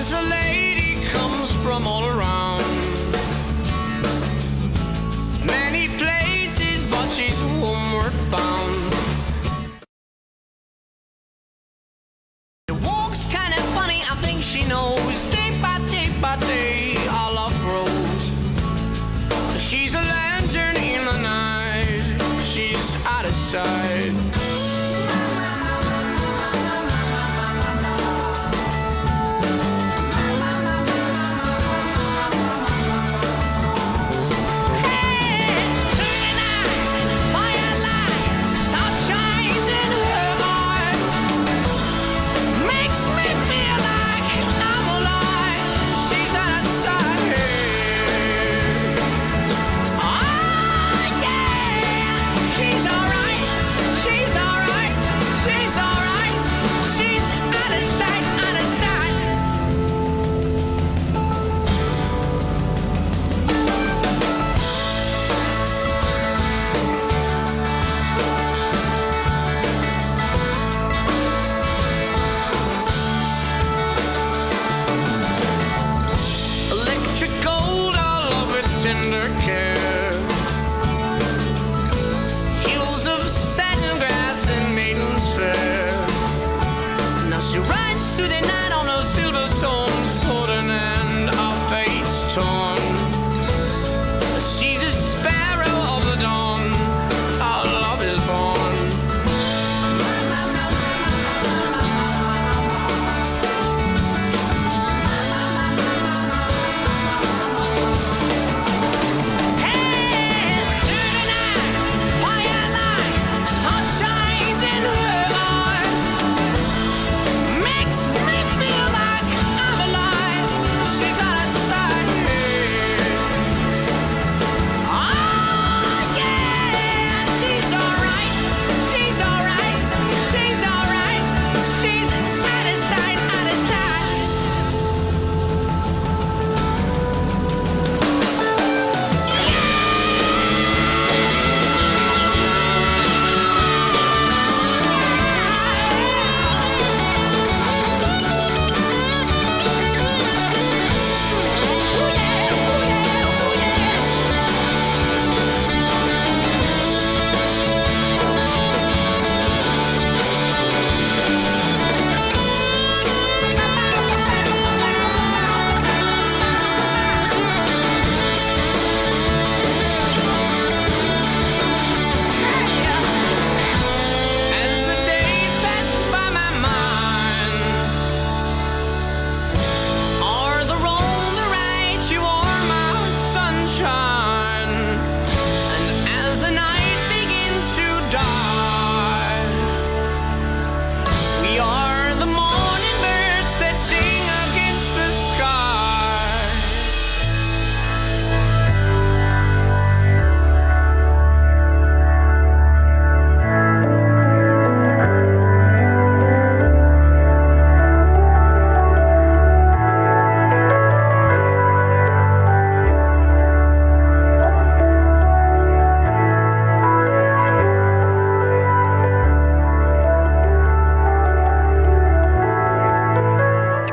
As the lady comes from all around, many places, but she's homeward bound. She walks kind of funny, I think she knows. Day by day, our love grows. She's a lantern in the night, she's out of sight. Tender care, hills of satin grass and maidens fair. Now she rides through the night on a silver stone, sword in hand, our fates torn. She's a sparrow of the dawn, our love is born.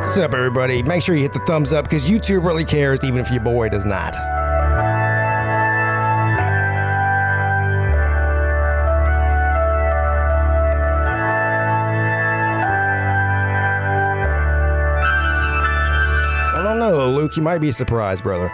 What's up, everybody? Make sure you hit the thumbs up because YouTube really cares, even if your boy does not. I don't know, Luke. You might be surprised, brother.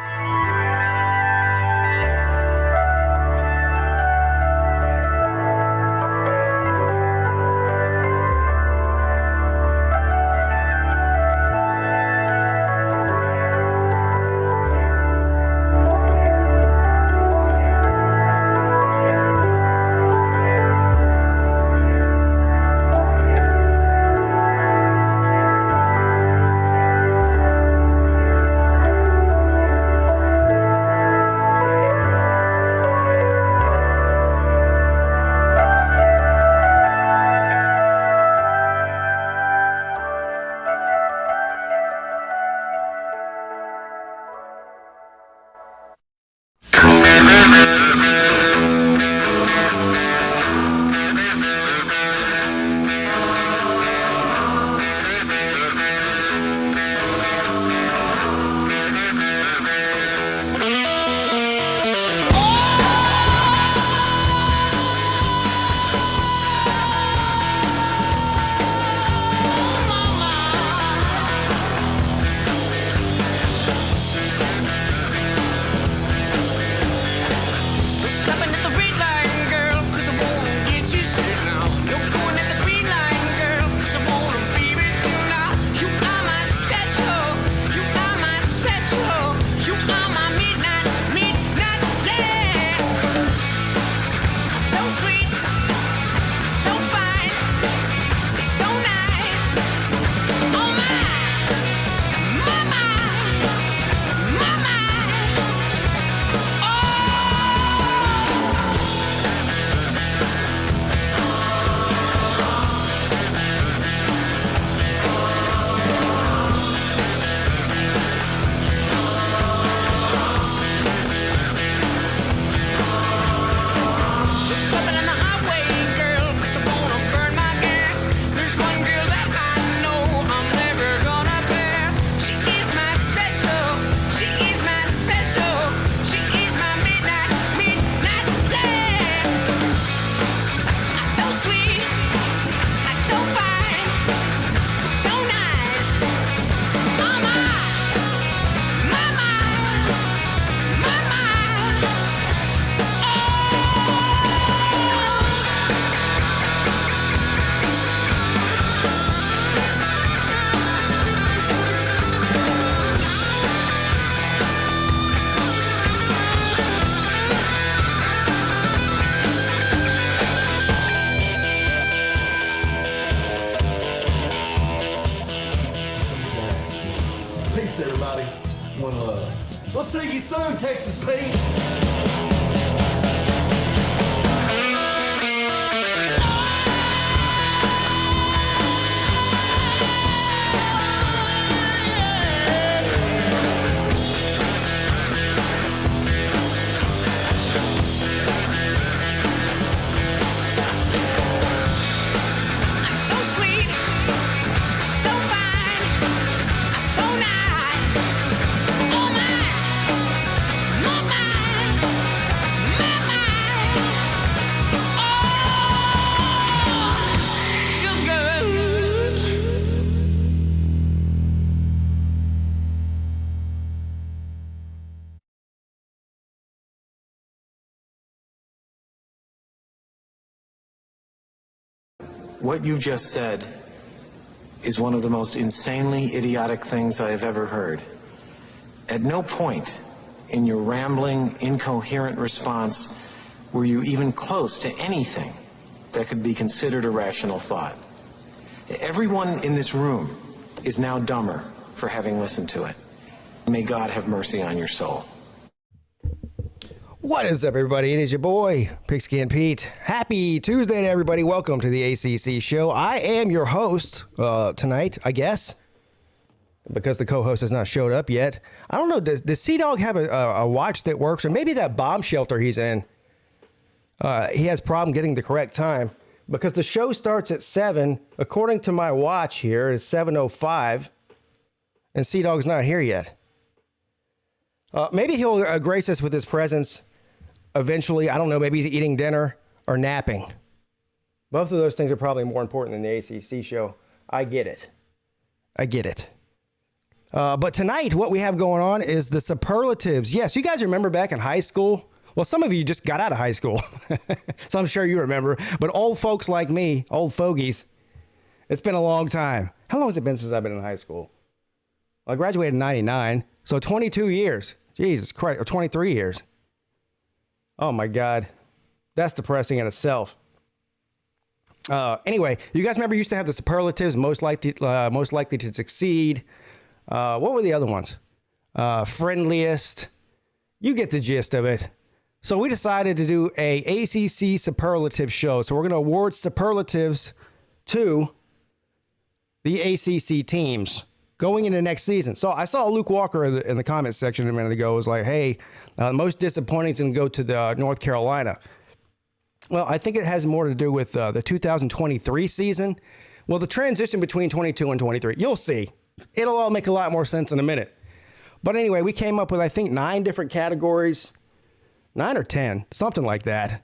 Peace, everybody. One love. We'll see you soon, Texas Pete. What you just said is one of the most insanely idiotic things I have ever heard. At no point in your rambling, incoherent response were you even close to anything that could be considered a rational thought. Everyone in this room is now dumber for having listened to it. May God have mercy on your soul. What is up, everybody? It is your boy, PigskinPeete. Happy Tuesday to everybody. Welcome to the ACC show. I am your host tonight, I guess, because the co-host has not showed up yet. I don't know, does Sea-Dog have a watch that works? Or maybe that bomb shelter he's in, he has a problem getting the correct time, because the show starts at 7. According to my watch here, it's 7:05, and Sea-Dog's not here yet. Maybe he'll grace us with his presence eventually. I don't know, maybe he's eating dinner or napping. Both of those things are probably more important than the ACC show. I get it. But tonight, what we have going on is the superlatives. Yes, you guys remember back in high school? Well, some of you just got out of high school, so I'm sure you remember. But old folks like me, old fogies, it's been a long time. How long has it been since I've been in high school? Well, I graduated in 99, so 22 years. Jesus Christ, or 23 years. Oh my God. That's depressing in itself. Anyway, you guys remember you used to have the superlatives, most likely to succeed. What were the other ones? Friendliest. You get the gist of it. So we decided to do a ACC superlative show. So we're going to award superlatives to the ACC teams going into next season. So I saw Luke Walker in the comments section a minute ago was like, hey, most disappointing is going to go to the North Carolina. Well, I think it has more to do with the 2023 season. Well, the transition between 22 and 23, you'll see. It'll all make a lot more sense in a minute. But anyway, we came up with, I think, 9 different categories, 9 or 10, something like that.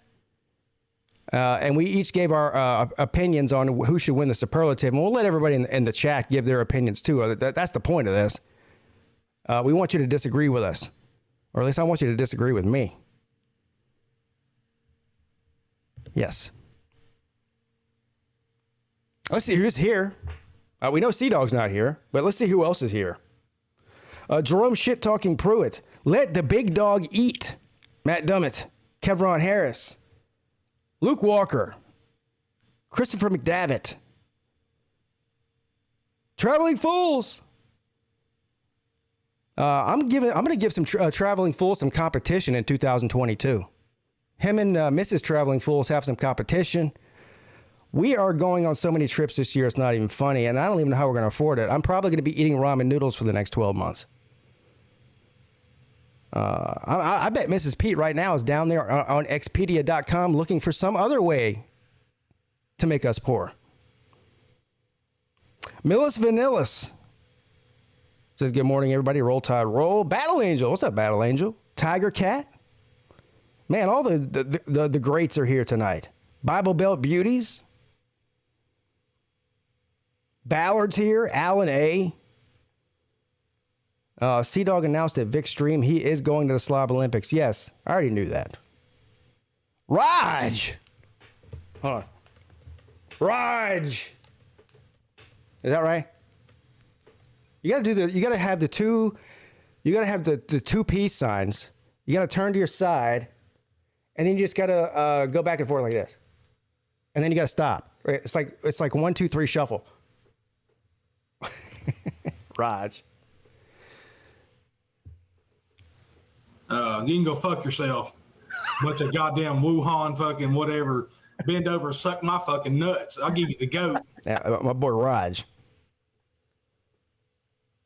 And we each gave our opinions on who should win the superlative. And we'll let everybody in the chat give their opinions too. That's the point of this. We want you to disagree with us. Or at least I want you to disagree with me. Yes. Let's see who's here. We know Sea-Dog's not here, but let's see who else is here. Jerome Shit-Talking Pruitt. Let the big dog eat. Matt Dummett. Kevron Harris. Luke Walker, Christopher McDavitt, Traveling Fools. I'm going to give some Traveling Fools some competition in 2022. Him and Mrs. Traveling Fools have some competition. We are going on so many trips this year, it's not even funny, and I don't even know how we're going to afford it. I'm probably going to be eating ramen noodles for the next 12 months. I bet Mrs. Peete right now is down there on Expedia.com looking for some other way to make us poor. Millis Vanillis says, good morning, everybody. Roll Tide Roll. Battle Angel. What's up, Battle Angel? Tiger Cat. Man, all the greats are here tonight. Bible Belt Beauties. Ballard's here. Alan A. Sea-Dog announced at Vic Stream he is going to the Slob Olympics. Yes, I already knew that. Raj! Hold on. Raj! Is that right? You gotta have the two peace signs. You gotta turn to your side, and then you just gotta go back and forth like this. And then you gotta stop. Right? It's like 1, 2, 3 shuffle. Raj. You can go fuck yourself. Bunch of goddamn Wuhan fucking whatever. Bend over and suck my fucking nuts. I'll give you the goat. Yeah, my boy Raj.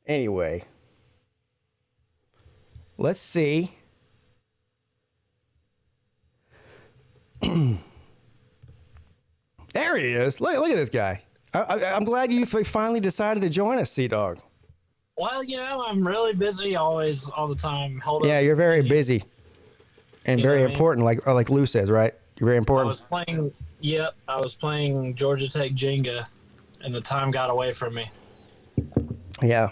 Anyway, let's see. There he is. Look at this guy. I'm glad you finally decided to join us, Sea-Dog. Well, I'm really busy all the time. Yeah, you're very busy and very important, like Lou says, right? You're very important. I was playing Georgia Tech Jenga, and the time got away from me. Yeah.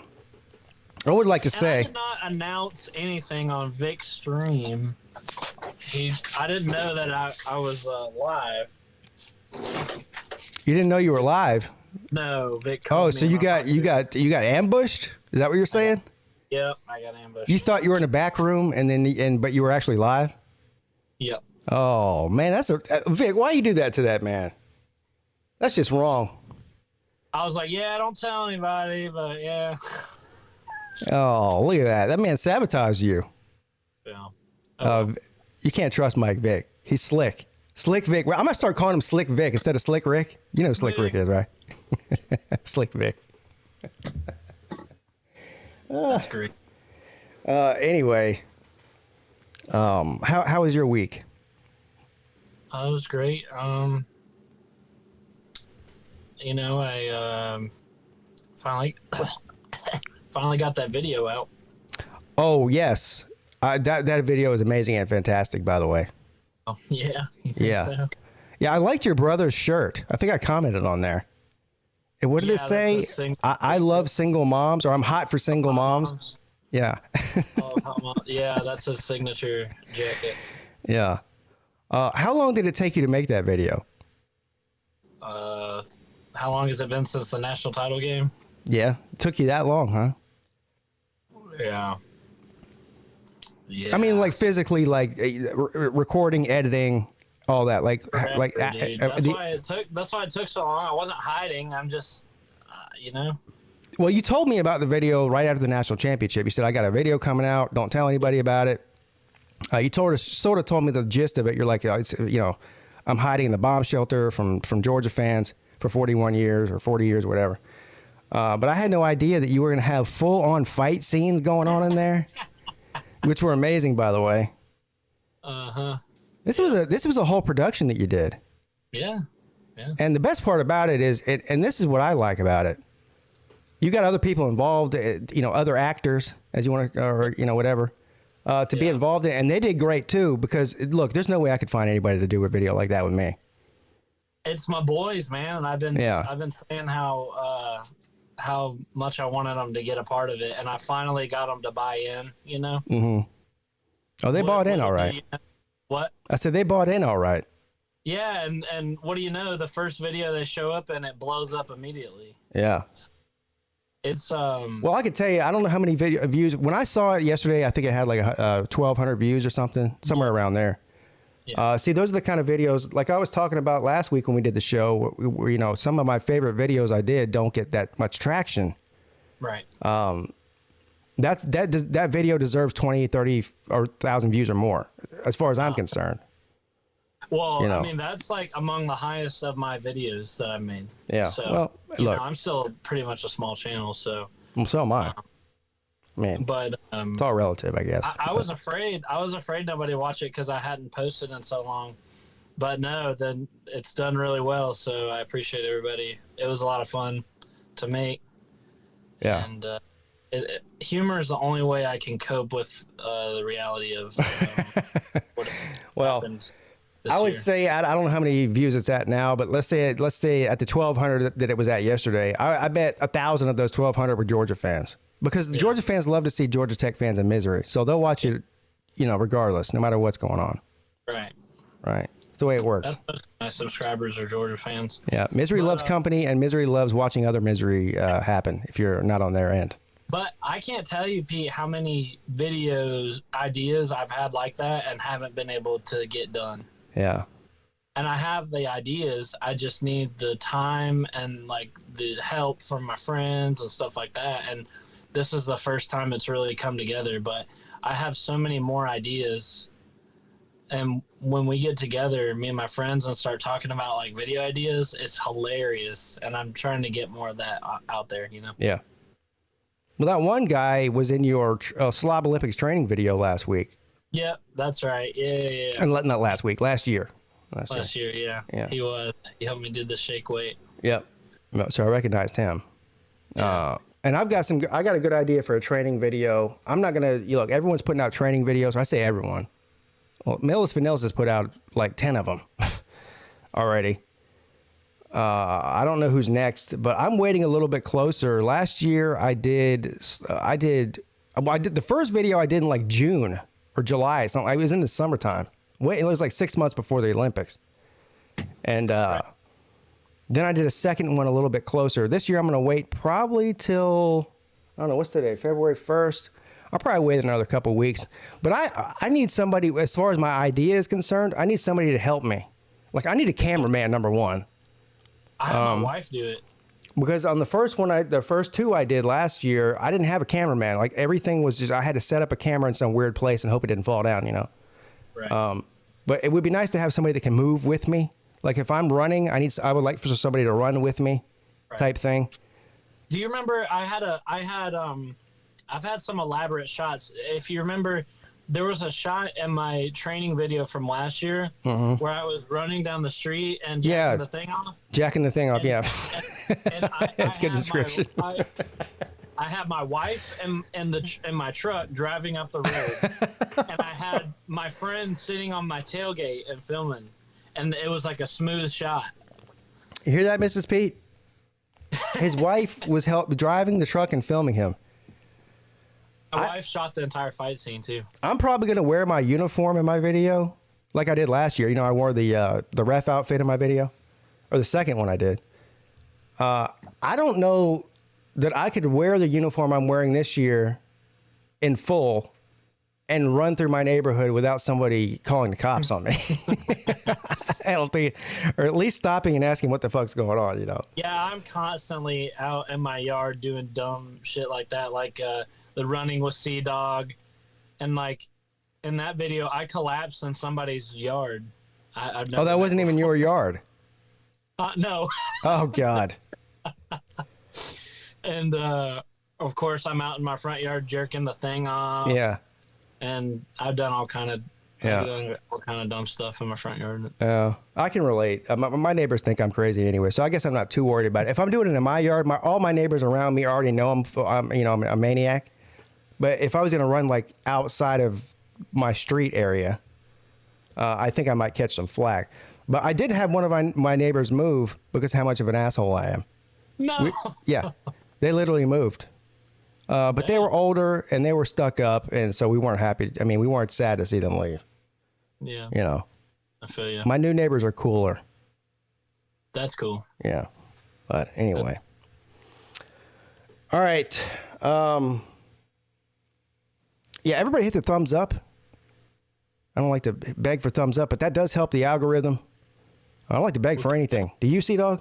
I would like to say. I did not announce anything on Vic's stream. I didn't know that I was live. You didn't know you were live? No, Vic. Oh, so you got ambushed? Is that what you're saying? Yep, I got ambushed. You thought you were in a back room but you were actually live? Yep. Oh man, Vic. Why you do that to that man? That's just wrong. I was like, yeah, don't tell anybody, but yeah. Oh, look at that. That man sabotaged you. Yeah. You can't trust Mike Vic. He's slick. Slick Vic. Well, I'm gonna start calling him Slick Vic instead of Slick Rick. You know who Slick Rick is, right? Slick Vic. That's great. Anyway, how was your week? It was great. I finally got that video out. Oh yes, that video is amazing and fantastic. By the way. Oh yeah. Yeah. So? Yeah, I liked your brother's shirt. I think I commented on there. And what did it say? I love single moms, or I'm hot for single moms. Yeah. Yeah, that's his signature jacket. Yeah. How long did it take you to make that video? How long has it been since the national title game? Yeah, it took you that long, huh? Yeah. Yeah. I mean, like physically, like recording, editing, all that. That's why it took so long. I wasn't hiding. I'm just, Well, you told me about the video right after the national championship. You said, I got a video coming out. Don't tell anybody about it. You sort of told me the gist of it. You're like, I'm hiding in the bomb shelter from Georgia fans for 41 years or 40 years or whatever. But I had no idea that you were going to have full-on fight scenes going on in there, which were amazing, by the way. Uh-huh. This was a whole production that you did. Yeah. Yeah. And the best part about it is, and this is what I like about it, you got other people involved, other actors, as you want to, or, whatever, to be involved in, and they did great too, because look, there's no way I could find anybody to do a video like that with me. It's my boys, man, and I've been saying how much I wanted them to get a part of it, and I finally got them to buy in, Mm-hmm. Oh, they bought in all right. What? I said they bought in all right. Yeah, and what do you know? The first video they show up and it blows up immediately. Yeah. It's Well, I can tell you, I don't know how many views. When I saw it yesterday, I think it had like 1,200 views or something, somewhere around there. Yeah. See, those are the kind of videos, like I was talking about last week when we did the show, where, some of my favorite videos I did don't get that much traction. Right. That video deserves 20, 30, or 1,000 views or more, as far as I'm concerned. Well, I mean, that's like among the highest of my videos that I've made. Yeah. So, well, look, I'm still pretty much a small channel, so. Well, so am I. Man, but it's all relative, I guess. I was afraid nobody would watch it because I hadn't posted in so long. But no, then it's done really well, so I appreciate everybody. It was a lot of fun to make. Yeah. And humor is the only way I can cope with the reality of what happened. I would say, I don't know how many views it's at now, but let's say at the 1,200 that it was at yesterday, I bet 1,000 of those 1,200 were Georgia fans, because the Georgia fans love to see Georgia Tech fans in misery. So they'll watch it, regardless, no matter what's going on. Right. Right. That's the way it works. Most of my subscribers are Georgia fans. Yeah. Misery loves company, and misery loves watching other misery happen if you're not on their end. But I can't tell you, Pete, how many ideas I've had like that and haven't been able to get done. Yeah. And I have the ideas. I just need the time and like the help from my friends and stuff like that. And this is the first time it's really come together. But I have so many more ideas. And when we get together, me and my friends, and start talking about like video ideas, it's hilarious. And I'm trying to get more of that out there, you know? Yeah. Well, that one guy was in your Slob Olympics training video last week. Yep, that's right. Yeah. And not last week, last year. Last year, yeah. He was. He helped me do the shake weight. Yep. So I recognized him. Yeah. And I got a good idea for a training video. I'm not gonna look. Everyone's putting out training videos. I say everyone. Well, Millis Vanillas has put out like 10 of them already. I don't know who's next, but I'm waiting a little bit closer. Last year I did the first video I did in like June or July. So I was in the summertime. It was like 6 months before the Olympics. And then I did a second one a little bit closer. This year I'm going to wait probably till, I don't know, what's today? February 1st. I'll probably wait another couple of weeks. But I need somebody, as far as my idea is concerned, I need somebody to help me. Like, I need a cameraman, number one. I had my wife do it. Because on the first one, the first two I did last year, I didn't have a cameraman. Like, everything was just, I had to set up a camera in some weird place and hope it didn't fall down, you know? Right. But it would be nice to have somebody that can move with me. Like, if I'm running, I would like for somebody to run with me, type thing. Do you remember I've had some elaborate shots. If you remember, there was a shot in my training video from last year where I was running down the street and jacking the thing off. Jacking the thing off, yeah. And That's a good description. I had my wife in my truck driving up the road, and I had my friend sitting on my tailgate and filming, and it was like a smooth shot. You hear that, Mrs. Peete? His wife was driving the truck and filming him. My wife shot the entire fight scene too. I'm probably going to wear my uniform in my video like I did last year. You know, I wore the ref outfit in my video, or the second one I did. I don't know that I could wear the uniform I'm wearing this year in full and run through my neighborhood without somebody calling the cops on me. I don't think, or at least stopping and asking what the fuck's going on, you know? Yeah, I'm constantly out in my yard doing dumb shit like that, like the running with Sea Dog, and like in that video, I collapsed in somebody's yard. That wasn't even your yard. No. Oh God. And of course, I'm out in my front yard jerking the thing off. Yeah. And I've done all kind of dumb stuff in my front yard. Yeah, I can relate. My neighbors think I'm crazy anyway, so I guess I'm not too worried about it. If I'm doing it in my yard, all my neighbors around me already know I'm a maniac. But if I was gonna run like outside of my street area, I think I might catch some flack. But I did have one of my neighbors move because how much of an asshole I am. No. Yeah, they literally moved. But they were older and they were stuck up, and so we weren't happy. I mean, we weren't sad to see them leave. Yeah. You know. I feel you. My new neighbors are cooler. That's cool. Yeah. But anyway. All right. Yeah, everybody hit the thumbs up. I don't like to beg for thumbs up, but that does help the algorithm. I don't like to beg for anything. Do you, Sea-Dog?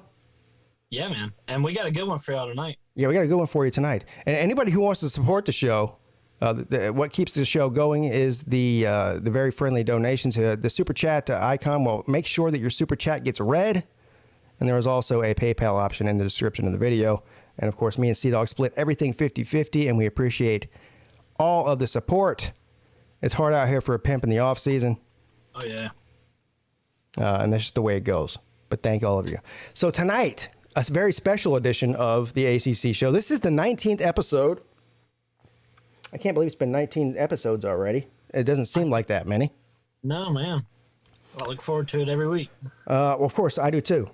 Yeah, man. And we got a good one for y'all tonight. Yeah, we got a good one for you tonight. And anybody who wants to support the show, what keeps the show going is the very friendly donations. The Super Chat icon will make sure that your Super Chat gets read. And there is also a PayPal option in the description of the video. And, of course, me and Sea-Dog split everything 50-50, and we appreciate all of the support. It's hard out here for a pimp in the off season. Oh, yeah. And that's just the way it goes. But thank all of you. So tonight, a very special edition of the ACC show. This is the 19th episode. I can't believe it's been 19 episodes already. It doesn't seem like that many. No, man. I look forward to it every week. Well, of course, I do too.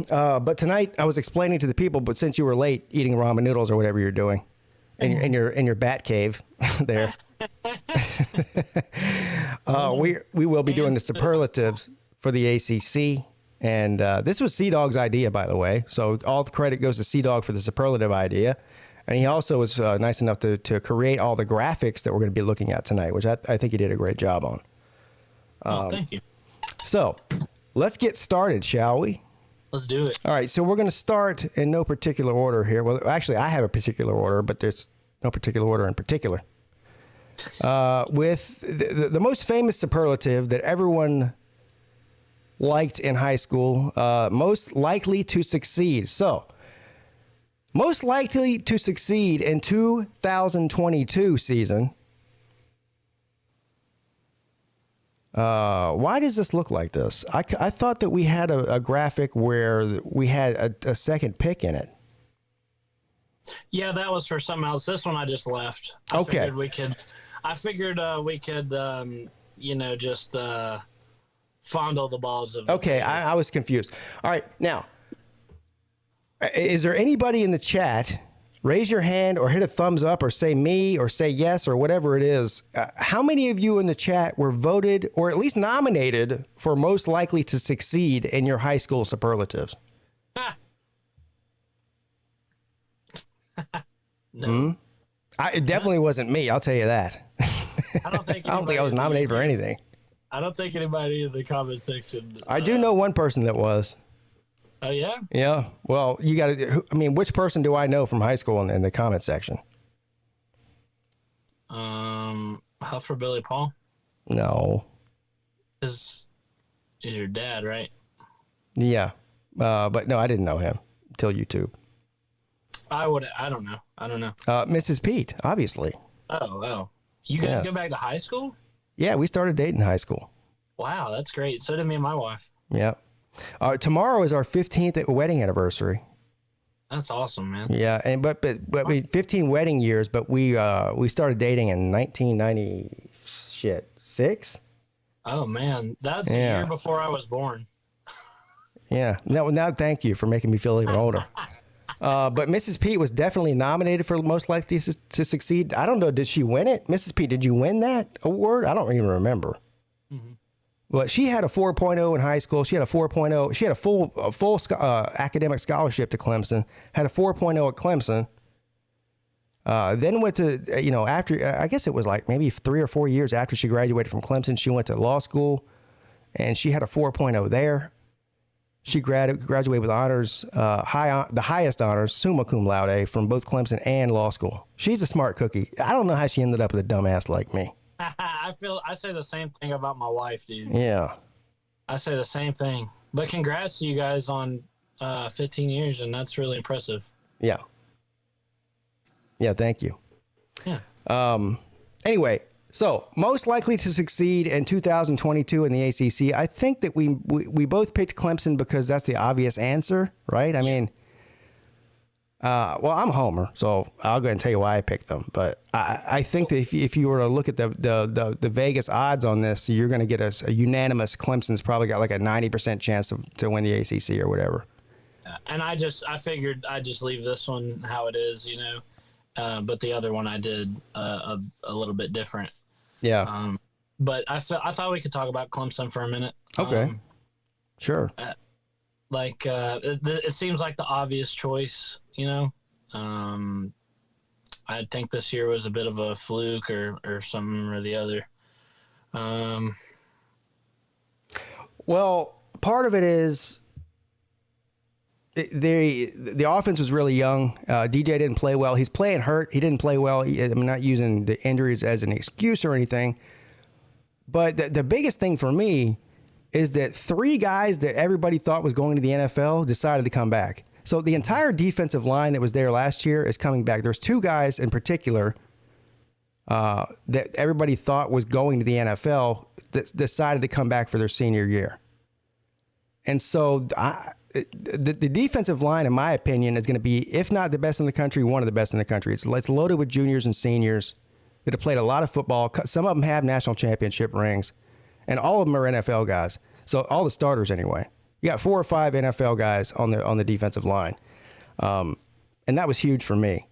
But tonight, I was explaining to the people, but since you were late eating ramen noodles or whatever you're doing in your bat cave there, we will be doing the superlatives for the ACC. And this was Sea-Dog's idea, by the way. So all the credit goes to Sea-Dog for the superlative idea. And he also was nice enough to create all the graphics that we're going to be looking at tonight, which I think he did a great job on. Thank you. So let's get started, shall we? Let's do it. All right. So we're going to start in no particular order here. Well, actually, I have a particular order, but there's no particular order in particular. with the most famous superlative that everyone liked in high school, most likely to succeed. So, most likely to succeed in 2022 season. Why does this look like this? I thought that we had a graphic where we had a second pick in it. Yeah, that was for something else. This one I just left. I figured we could just fondle the balls of. Okay, I was confused. All right, now, is there anybody in the chat? Raise your hand or hit a thumbs up or say me or say yes or whatever it is. How many of you in the chat were voted or at least nominated for most likely to succeed in your high school superlatives? No. It definitely wasn't me. I'll tell you that. I don't think I was nominated for anything. I don't think anybody in the comment section. I do know one person that was. Oh, yeah? Yeah. Well, you got to, which person do I know from high school in the comment section? Huffer Billy Paul? No. Is your dad, right? Yeah. But no, I didn't know him until YouTube. I don't know. Mrs. Peete, obviously. Oh. You guys go back to high school? Yeah, we started dating in high school. Wow, that's great. So did me and my wife. Yeah. Tomorrow is our 15th wedding anniversary. That's awesome, man. Yeah, and but we 15 wedding years, but we started dating in 1996. Oh man, that's a year before I was born. Yeah. Now thank you for making me feel even older. But Mrs. Peete was definitely nominated for most likely to succeed. I don't know, did she win it? Mrs. Peete, did you win that award? I don't even remember. Mm-hmm. But she had a 4.0 in high school. She had a 4.0. She had a full academic scholarship to Clemson. Had a 4.0 at Clemson. Then went to, after, I guess it was like maybe 3 or 4 years after she graduated from Clemson, she went to law school, and she had a 4.0 there. She graduated with honors, the highest honors, summa cum laude, from both Clemson and law school. She's a smart cookie. I don't know how she ended up with a dumbass like me. I say the same thing about my wife, dude. Yeah. I say the same thing. But congrats to you guys on 15 years, and that's really impressive. Yeah. Yeah, thank you. Yeah. Anyway, so most likely to succeed in 2022 in the ACC. I think that we both picked Clemson because that's the obvious answer, right? I mean, well, I'm a homer, so I'll go ahead and tell you why I picked them. But I think that if you were to look at the Vegas odds on this, you're going to get a unanimous Clemson's probably got like a 90% chance to win the ACC or whatever. And I figured I'd just leave this one how it is, but the other one I did a little bit different. Yeah. But I thought we could talk about Clemson for a minute. Okay. Sure. It seems like the obvious choice, I think this year was a bit of a fluke or something or the other. Well, part of it is the offense was really young. DJ didn't play well. He's playing hurt. He didn't play well. I'm not using the injuries as an excuse or anything. But the biggest thing for me is that 3 guys that everybody thought was going to the NFL decided to come back. So the entire defensive line that was there last year is coming back. There's 2 guys in particular that everybody thought was going to the NFL that decided to come back for their senior year. And so the defensive line, in my opinion, is going to be, if not the best in the country, one of the best in the country. It's loaded with juniors and seniors that have played a lot of football. Some of them have national championship rings, and all of them are NFL guys. So all the starters anyway. You got 4 or 5 NFL guys on the defensive line. And that was huge for me.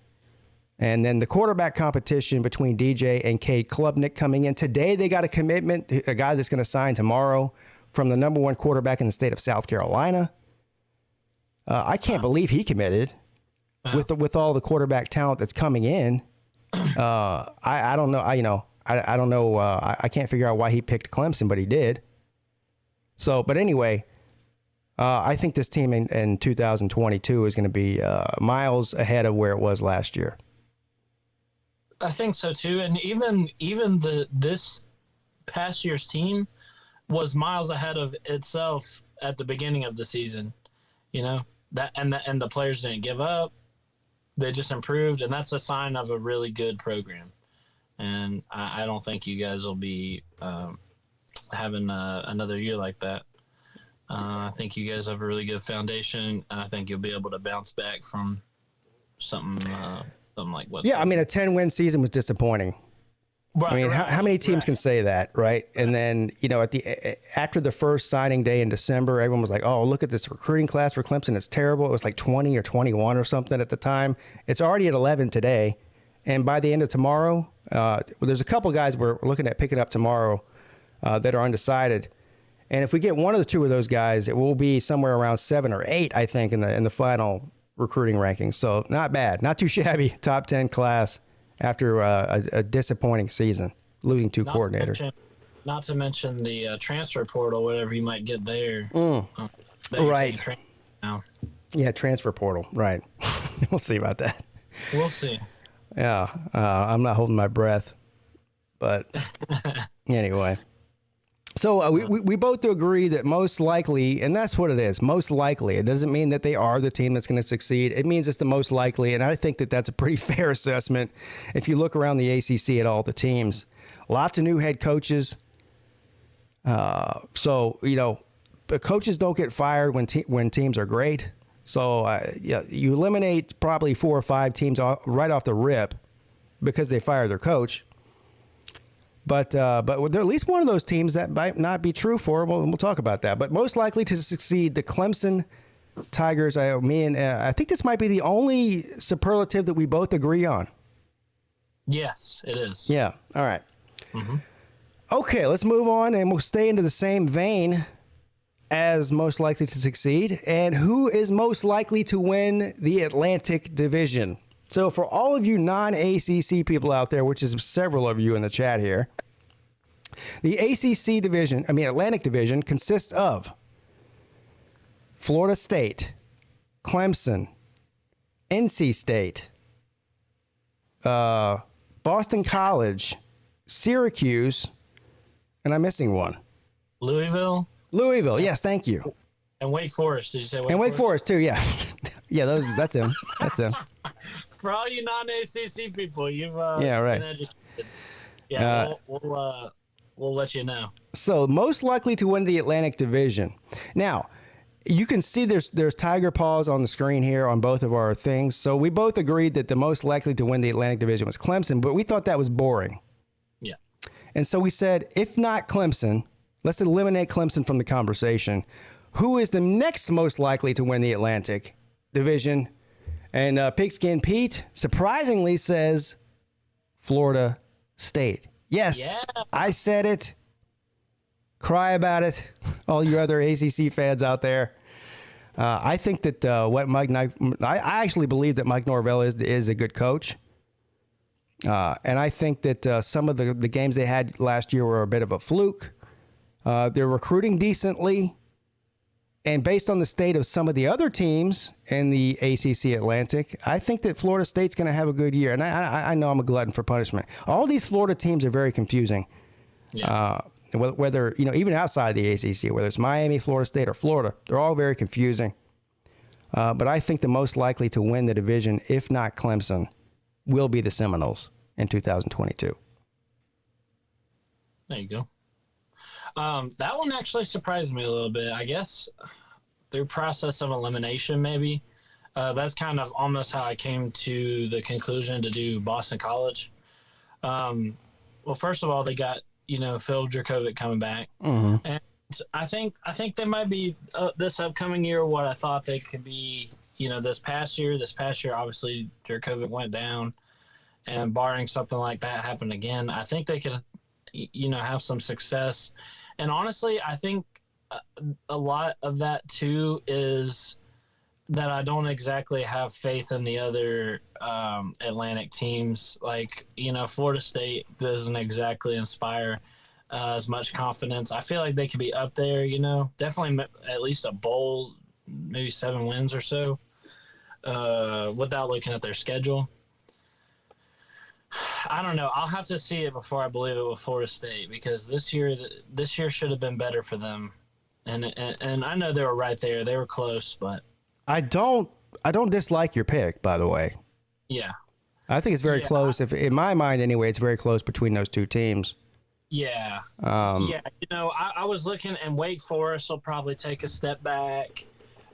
And then the quarterback competition between DJ and Cade Klubnik coming in. Today they got a commitment, a guy that's going to sign tomorrow from the number 1 quarterback in the state of South Carolina. I can't believe he committed with all the quarterback talent that's coming in. I don't know. I don't know. I can't figure out why he picked Clemson, but he did. So, but anyway, I think this team in 2022 is going to be miles ahead of where it was last year. I think so too. And even this past year's team was miles ahead of itself at the beginning of the season. You know, and the players didn't give up. They just improved, and that's a sign of a really good program. And I don't think you guys will be having another year like that. I think you guys have a really good foundation. I think you'll be able to bounce back from something like what. Yeah, I mean, a 10-win season was disappointing. Right, I mean, how many teams can say that, right? And then, you know, after the first signing day in December, everyone was like, "Oh, look at this recruiting class for Clemson. It's terrible." It was like 20 or 21 or something at the time. It's already at 11 today, and by the end of tomorrow, there's a couple guys we're looking at picking up tomorrow that are undecided. And if we get one of the two of those guys, it will be somewhere around 7 or 8, I think, in the final recruiting rankings. So not bad, not too shabby. Top 10 class after a disappointing season, losing two coordinators. Not to mention the transfer portal, whatever you might get there. Right. Now. Yeah, transfer portal. Right. We'll see about that. We'll see. Yeah, I'm not holding my breath, but anyway. So we both agree that most likely, and that's what it is, most likely. It doesn't mean that they are the team that's going to succeed. It means it's the most likely, and I think that that's a pretty fair assessment. If you look around the ACC at all the teams, lots of new head coaches. So, you know, the coaches don't get fired when teams are great. So, yeah, you eliminate probably 4 or 5 teams right off the rip because they fire their coach. But there at least one of those teams that might not be true for. We'll talk about that. But most likely to succeed, the Clemson Tigers. I think this might be the only superlative that we both agree on. Yes, it is. Yeah. All right. Mm-hmm. Okay, let's move on, and we'll stay into the same vein as most likely to succeed. And who is most likely to win the Atlantic Division? So for all of you non-ACC people out there, which is several of you in the chat here, the Atlantic Division consists of Florida State, Clemson, NC State, Boston College, Syracuse, and I'm missing one. Louisville, yes, thank you. And Wake Forest. Did you say Wake Forest? And Wake Forest too, yeah. Yeah, that's him. That's him. For all you non-ACC people, you've yeah, right. been educated. Yeah, we'll let you know. So most likely to win the Atlantic Division. Now, you can see there's tiger paws on the screen here on both of our things. So we both agreed that the most likely to win the Atlantic Division was Clemson, but we thought that was boring. Yeah. And so we said, if not Clemson, let's eliminate Clemson from the conversation. Who is the next most likely to win the Atlantic Division? And PigskinPeete surprisingly says Florida State. Yes, yeah. I said it. Cry about it, all you other ACC fans out there. I think that I actually believe that Mike Norvell is a good coach. And I think that some of the games they had last year were a bit of a fluke. They're recruiting decently. And based on the state of some of the other teams in the ACC Atlantic, I think that Florida State's going to have a good year. And I know I'm a glutton for punishment. All these Florida teams are very confusing. Yeah. Whether, you know, even outside the ACC, whether it's Miami, Florida State, or Florida, they're all very confusing. But I think the most likely to win the division, if not Clemson, will be the Seminoles in 2022. There you go. That one actually surprised me a little bit. I guess through process of elimination, maybe. That's kind of almost how I came to the conclusion to do Boston College. Well, first of all, they got, Phil Dracovic coming back. Mm-hmm. And I think they might be this upcoming year what I thought they could be, this past year. This past year, obviously, Dracovic went down. And barring something like that happen again, I think they could, have some success. And honestly, I think a lot of that, too, is that I don't exactly have faith in the other Atlantic teams. Like, Florida State doesn't exactly inspire as much confidence. I feel like they could be up there, definitely at least a bowl, maybe 7 wins or so, without looking at their schedule. I don't know. I'll have to see it before I believe it with Florida State, because this year should have been better for them, and I know they were right there. They were close, but I don't dislike your pick, by the way. yeah, I think it's very close. If in my mind, anyway, it's very close between those two teams. yeah, I was looking, and Wake Forest will probably take a step back.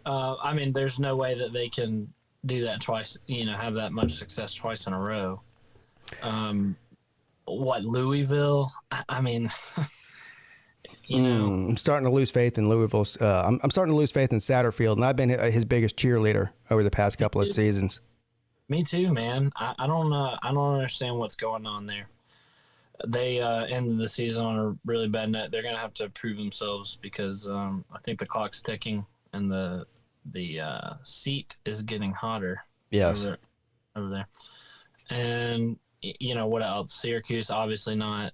I mean, there's no way that they can do that twice. Have that much success twice in a row. Louisville? I mean, I'm starting to lose faith in Louisville. I'm starting to lose faith in Satterfield, and I've been his biggest cheerleader over the past couple of seasons. Me too, man. I don't understand what's going on there. They ended the season on a really bad note. They're gonna have to prove themselves, because I think the clock's ticking and the seat is getting hotter. Yes, over there. And what else? Syracuse, obviously not.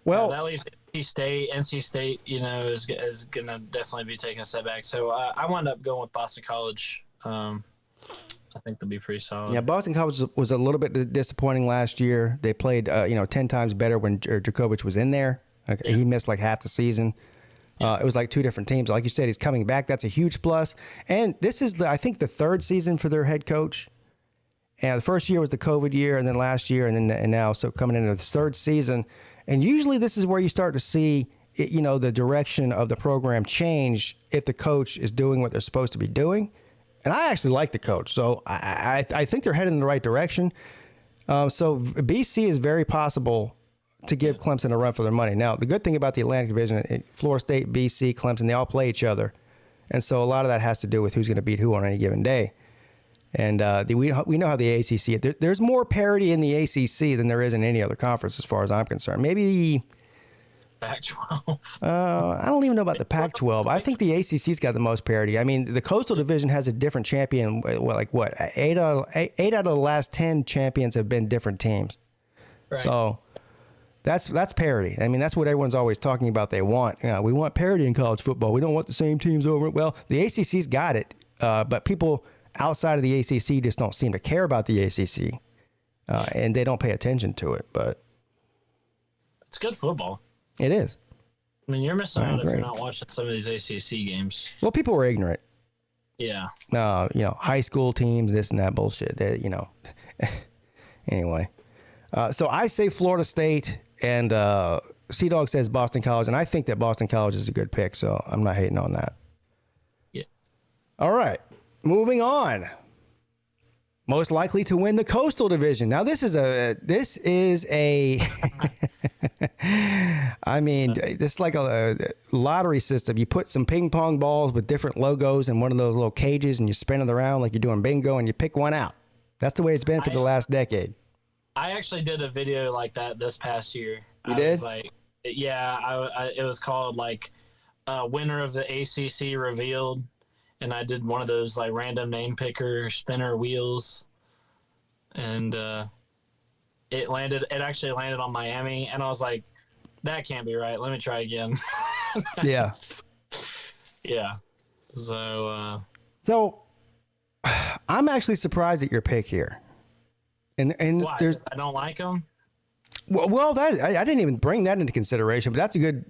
Well, that leaves NC State, is going to definitely be taking a step back. So I wound up going with Boston College. I think they'll be pretty solid. Yeah, Boston College was a little bit disappointing last year. They played, 10 times better when Djokovic was in there. He missed like half the season. It was like two different teams. Like you said, he's coming back. That's a huge plus. And this is, I think, the third season for their head coach. And the first year was the COVID year, and then last year, and now, so coming into the third season. And usually this is where you start to see, the direction of the program change if the coach is doing what they're supposed to be doing. And I actually like the coach, so I think they're heading in the right direction. So BC is very possible to give Clemson a run for their money. Now, the good thing about the Atlantic Division, Florida State, BC, Clemson, they all play each other. And so a lot of that has to do with who's going to beat who on any given day. And we know how the ACC, there's more parity in the ACC than there is in any other conference as far as I'm concerned. Maybe Pac-12. I don't even know about the Pac-12. I think the ACC's got the most parity. I mean, the Coastal Division has a different champion. Eight out of the last 10 champions have been different teams. Right. So that's parity. I mean, that's what everyone's always talking about. They want. We want parity in college football. We don't want the same teams over. Well, the ACC's got it, but people outside of the ACC just don't seem to care about the ACC, and they don't pay attention to it. But it's good football. It is. I mean, you're missing out if you're not watching some of these ACC games. Well, people were ignorant. Yeah. High school teams, this and that bullshit. Anyway, so I say Florida State, and Sea-Dog says Boston College, and I think that Boston College is a good pick, so I'm not hating on that. Yeah. All right. Moving on. Most likely to win the Coastal Division. Now, this is a I mean, it's like a lottery system. You put some ping pong balls with different logos in one of those little cages, and you spin it around like you're doing bingo, and you pick one out. That's the way it's been for the last decade. I actually did a video like that this past year. You did? Was like, yeah, it was called like winner of the ACC revealed. And I did one of those like random name picker spinner wheels, and it actually landed on Miami, and I was like, that can't be right. Let me try again. Yeah. Yeah. So I'm actually surprised at your pick here. And why? I don't like them. Well, that I didn't even bring that into consideration, but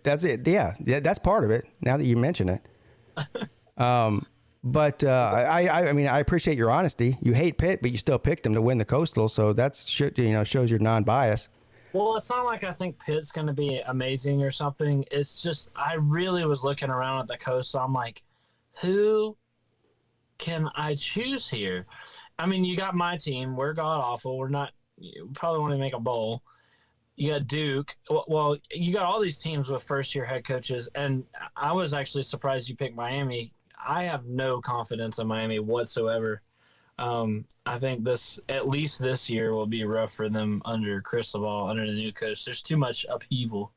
that's it. Yeah, that's part of it. Now that you mention it. But I mean, I appreciate your honesty. You hate Pitt, but you still picked him to win the Coastal, so that's shows your non-bias. Well, it's not like I think Pitt's going to be amazing or something. It's just I really was looking around at the Coastal. I'm like, who can I choose here? I mean, you got my team. We're god awful. We're not. You probably want to make a bowl. You got Duke. Well, you got all these teams with first-year head coaches, and I was actually surprised you picked Miami. I have no confidence in Miami whatsoever. I think at least this year will be rough for them under Cristobal, under the new coach. There's too much upheaval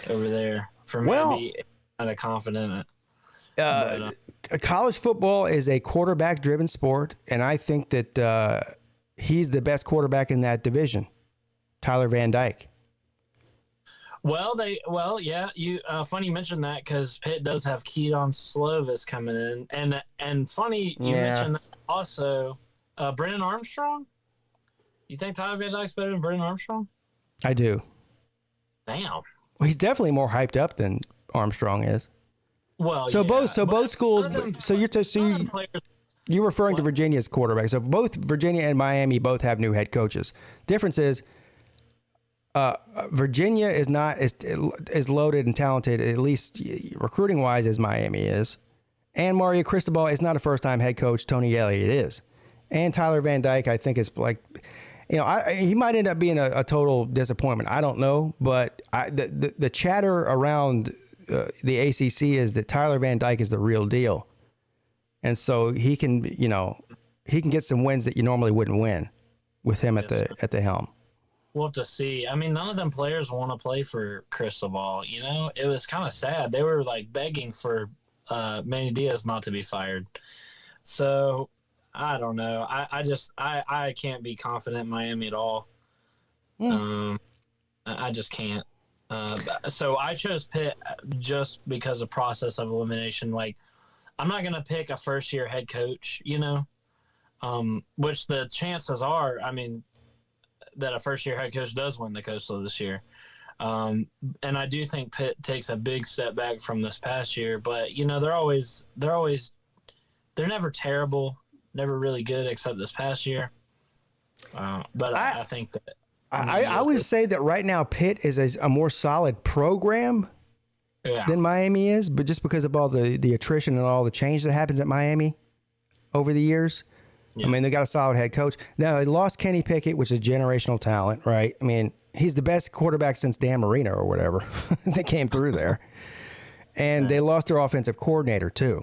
over there for me to be kind of confident in it. College football is a quarterback-driven sport, and I think that he's the best quarterback in that division, Tyler Van Dyke. Well, yeah. Funny you mentioned that because Pitt does have Keaton Slovis coming in, and funny you mentioned that also. Brennan Armstrong, You think Tyler Van Dyke's better than Brennan Armstrong? I do. Damn. Well, he's definitely more hyped up than Armstrong is. Well, So yeah, both schools. So players. you're referring to Virginia's quarterback. So both Virginia and Miami both have new head coaches. Difference is, Virginia is not as loaded and talented, at least recruiting wise, as Miami is. And Mario Cristobal is not a first time head coach. Tony Elliott is. And Tyler Van Dyke, I think, is like, he might end up being a total disappointment. I don't know, but the chatter around the ACC is that Tyler Van Dyke is the real deal, and so he can get some wins that you normally wouldn't win with him at the helm. We'll have to see. I mean, none of them players want to play for Cristobal. It was kind of sad. They were like begging for Manny Diaz not to be fired. So I don't know. I can't be confident in Miami at all. I just can't. So I chose Pitt just because of process of elimination. Like, I'm not going to pick a first-year head coach, which the chances are, that a first-year head coach does win the Coastal this year. And I do think Pitt takes a big step back from this past year, but they're never terrible, never really good except this past year. But I think that I would say that right now Pitt is a more solid program than Miami is, but just because of all the attrition and all the change that happens at Miami over the years. Yeah. They got a solid head coach. Now, they lost Kenny Pickett, which is generational talent, right? He's the best quarterback since Dan Marino or whatever that came through there. And they lost their offensive coordinator, too.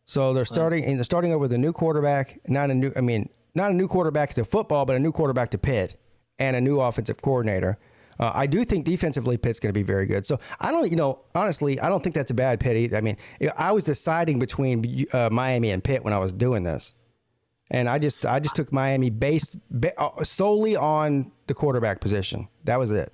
So they're starting over with a new quarterback, not a new quarterback to football, but a new quarterback to Pitt, and a new offensive coordinator. I do think defensively Pitt's going to be very good. So honestly, I don't think that's a bad Pitt either. I was deciding between Miami and Pitt when I was doing this. And I just took Miami based solely on the quarterback position. That was it.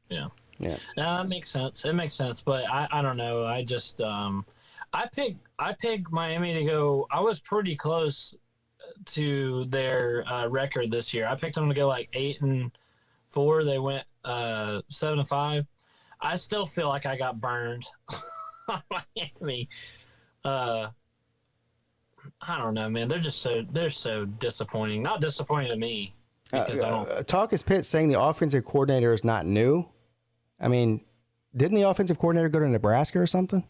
Yeah. No, that makes sense. It makes sense, but I don't know. I just I picked Miami to go. I was pretty close to their record this year. I picked them to go like 8-4. They went 7-5. I still feel like I got burned on Miami. I don't know, man. They're so disappointing. Not disappointing to me because I don't. Talk is Pitt saying the offensive coordinator is not new. Didn't the offensive coordinator go to Nebraska or something?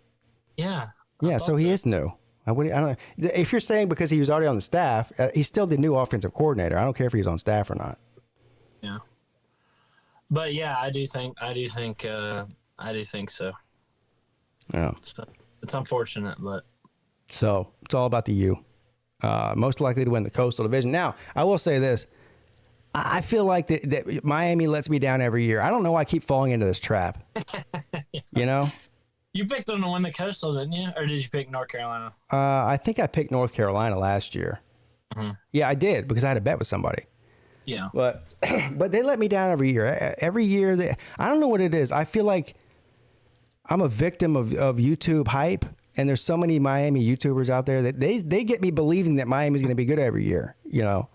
Yeah. Yeah, so he is new. I don't know. If you're saying because he was already on the staff, he's still the new offensive coordinator. I don't care if he's on staff or not. Yeah. But yeah, I do think so. Yeah. So, it's unfortunate, but. So it's all about the U. Most likely to win the Coastal Division. Now, I will say this. I feel like that Miami lets me down every year. I don't know why I keep falling into this trap. You picked them to win the Coastal, didn't you? Or did you pick North Carolina? I think I picked North Carolina last year. Mm-hmm. Yeah, I did because I had a bet with somebody. Yeah. But they let me down every year. Every year, I don't know what it is. I feel like I'm a victim of YouTube hype. And there's so many Miami YouTubers out there that they get me believing that Miami's going to be good every year, and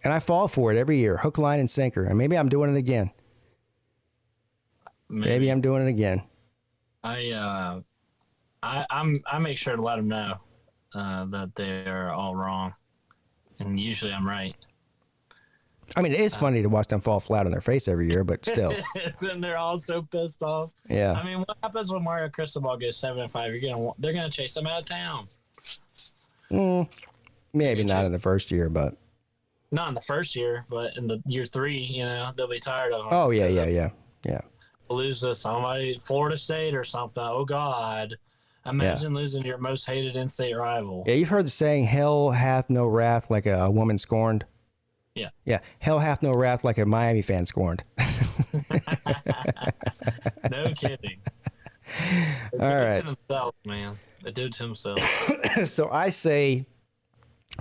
I fall for it every year, hook, line, and sinker. And maybe I'm doing it again. Maybe I'm doing it again. I make sure to let them know that they are all wrong, and usually I'm right. It is funny to watch them fall flat on their face every year, but still. And they're all so pissed off. Yeah. What happens when Mario Cristobal goes 7-5? They're gonna chase him out of town. Maybe not in the first year, but. Not in the first year, but in the year 3, they'll be tired of him. Oh yeah. Lose to somebody, Florida State or something. Oh God. Imagine losing your most hated in-state rival. Yeah, you've heard the saying, "Hell hath no wrath like a woman scorned." Yeah. Yeah. Hell hath no wrath like a Miami fan scorned. No kidding. All right. To themselves, man. They do it to themselves. So I say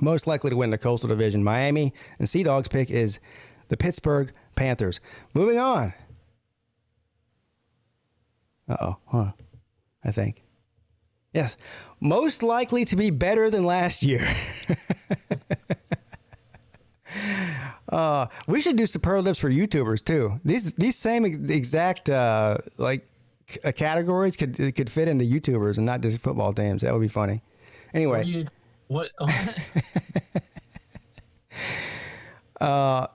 most likely to win the Coastal Division, Miami, and Sea-Dog's pick is the Pittsburgh Panthers. Moving on. I think. Yes. Most likely to be better than last year. We should do superlatives for YouTubers too. These same exact categories could fit into YouTubers and not just football teams. That would be funny. Anyway. What?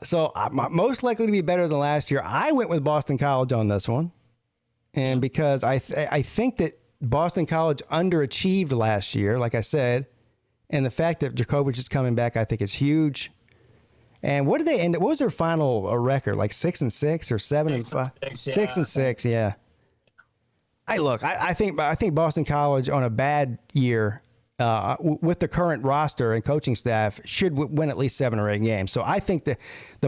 So most likely to be better than last year. I went with Boston College on this one, and because I think that Boston College underachieved last year, like I said, and the fact that Djokovic is coming back, I think is huge. And what did they end? What was their final record? Like 6-6 or 7-5? 6-6, yeah. I think Boston College on a bad year, with the current roster and coaching staff, should win at least 7 or 8 games. So I think the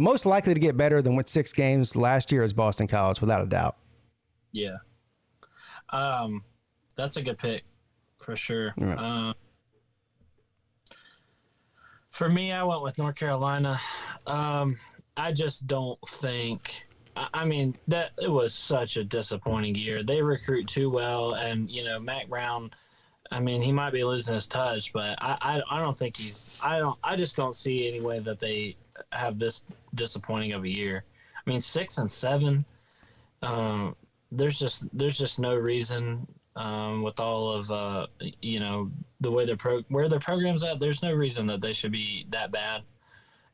most likely to get better than with 6 games last year is Boston College, without a doubt. Yeah. That's a good pick for sure. Yeah. For me, I went with North Carolina. I just don't think. I mean, that it was such a disappointing year. They recruit too well, and Mac Brown. I mean, he might be losing his touch, but I don't think he's. I just don't see any way that they have this disappointing of a year. I mean, 6 and 7. There's just no reason. With all of the way where their program's at, there's no reason that they should be that bad.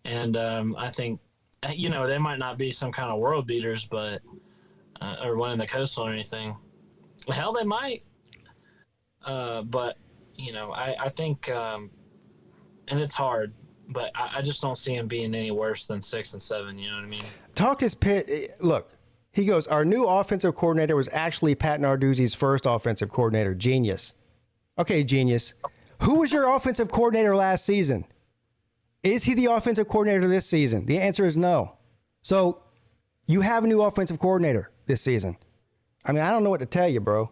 And I think they might not be some kind of world beaters, but or winning the Coastal or anything. Hell, they might. But I think, and it's hard, but I just don't see him being any worse than 6 and 7. You know what I mean? Talk is Pitt. Look. He goes, our new offensive coordinator was actually Pat Narduzzi's first offensive coordinator. Genius. Okay, genius. Who was your offensive coordinator last season? Is he the offensive coordinator this season? The answer is no. So you have a new offensive coordinator this season. I mean, I don't know what to tell you, bro.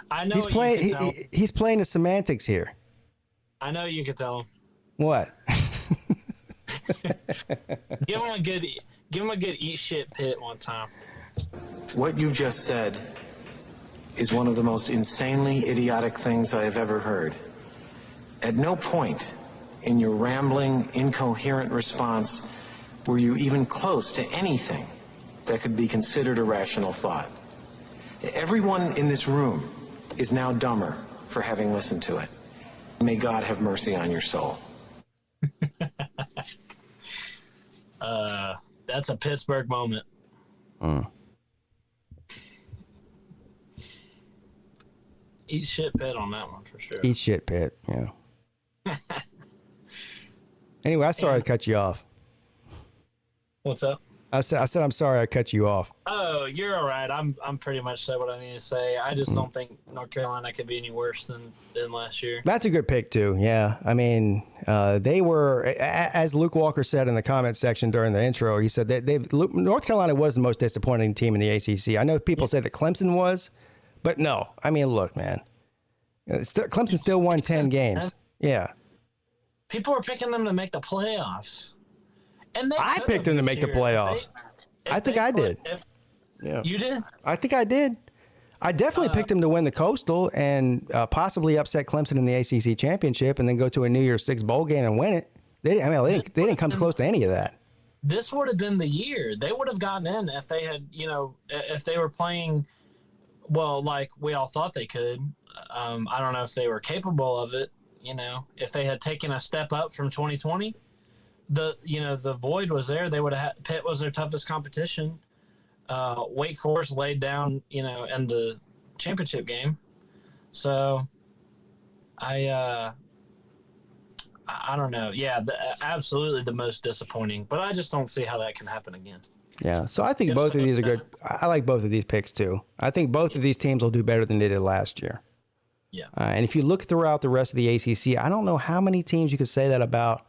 I know he's playing. He's playing the semantics here. I know you could tell him. What? Give him a good eat shit Pitt one time. What you just said is one of the most insanely idiotic things I have ever heard. At no point in your rambling, incoherent response were you even close to anything that could be considered a rational thought. Everyone in this room is now dumber for having listened to it. May God have mercy on your soul. That's a Pittsburgh moment. Eat shit Pitt on that one for sure. Eat shit Pitt, yeah. Anyway, I'm sorry I cut you off. What's up? I said I'm sorry I cut you off. Oh, you're all right. I'm pretty much said what I need to say. I just don't think North Carolina could be any worse than last year. That's a good pick too. Yeah, I mean, they were, as Luke Walker said in the comment section during the intro. He said that North Carolina was the most disappointing team in the ACC. I know people say that Clemson was, but no. I mean, look, man, Clemson still won 10 games. Yeah. People were picking them to make the playoffs. And I picked them to make the playoffs. I think I did. Yeah. You did? I think I did. I definitely picked them to win the Coastal and possibly upset Clemson in the ACC championship and then go to a New Year's Six bowl game and win it. They didn't come close to any of that. This would have been the year. They would have gotten in if they had, if they were playing well, like we all thought they could. I don't know if they were capable of it, if they had taken a step up from 2020. The void was there. They would have had, Pitt was their toughest competition. Wake Forest laid down, in the championship game. So I don't know. Yeah, absolutely the most disappointing, but I just don't see how that can happen again. Yeah. So I think both of these are good. I like both of these picks too. I think both of these teams will do better than they did last year. Yeah. And if you look throughout the rest of the ACC, I don't know how many teams you could say that about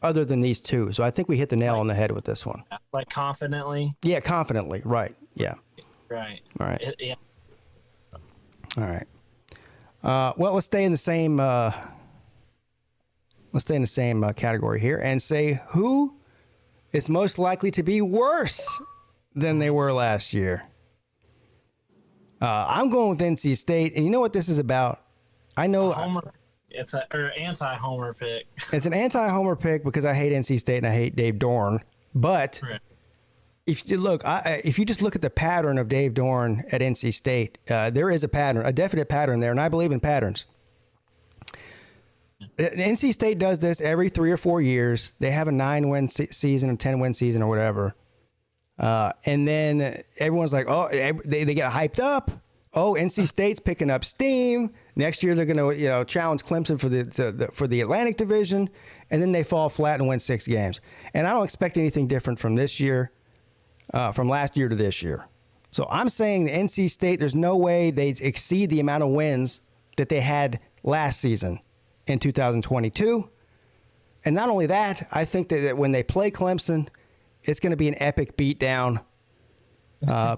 other than these two. So I think we hit the nail on the head with this one. Like confidently? Yeah, confidently. Right. Yeah. Right. All right. Yeah. All right. Well, let's stay in the same category here and say who is most likely to be worse than they were last year. I'm going with NC State, and you know what this is about? I know. It's an anti-homer pick. It's an anti-homer pick because I hate NC State and I hate Dave Dorn. But Right. if you look, if you just look at the pattern of Dave Dorn at NC State, there is a pattern, a definite pattern there, and I believe in patterns. NC State does this every 3 or 4 years. They have a 9-win season, a 10-win season, or whatever, and then everyone's like, "Oh, they get hyped up. Oh, NC State's picking up steam. Next year they're going to challenge Clemson for the Atlantic Division," and then they fall flat and win 6 games. And I don't expect anything different from this year, from last year to this year. So I'm saying the NC State, there's no way they exceed the amount of wins that they had last season in 2022. And not only that, I think that when they play Clemson, it's going to be an epic beatdown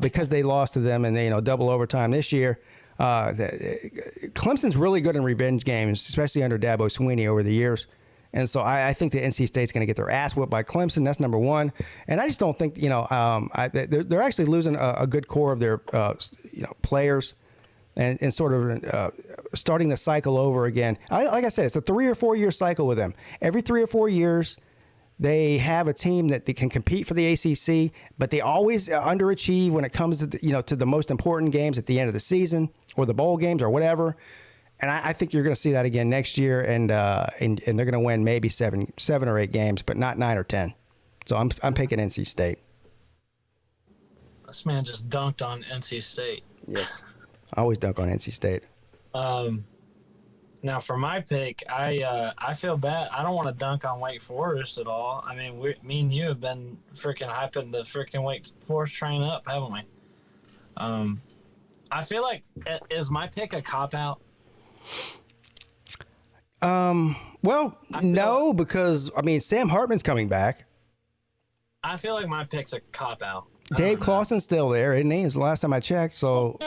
because they lost to them in double overtime this year. Clemson's really good in revenge games, especially under Dabo Swinney over the years. And so I think the NC State's going to get their ass whipped by Clemson. That's number one. And I just don't think, they're actually losing a good core of their, players and sort of starting the cycle over again. Like I said, it's a 3 or 4 year cycle with them. Every 3 or 4 years, they have a team that they can compete for the ACC, but they always underachieve when it comes to to the most important games at the end of the season or the bowl games or whatever. And I think you're going to see that again next year, and they're going to win maybe 7 or 8 games, but not 9 or 10. So I'm picking NC State. This man just dunked on NC State. Yeah, I always dunk on NC State. Now for my pick, I feel bad. I don't want to dunk on Wake Forest at all. I mean, me and you have been freaking hyping the freaking Wake Forest train up, haven't we? I feel like, is my pick a cop-out? Well, no, because Sam Hartman's coming back. I feel like my pick's a cop-out. Dave Clawson's still there, isn't he? It was the last time I checked. So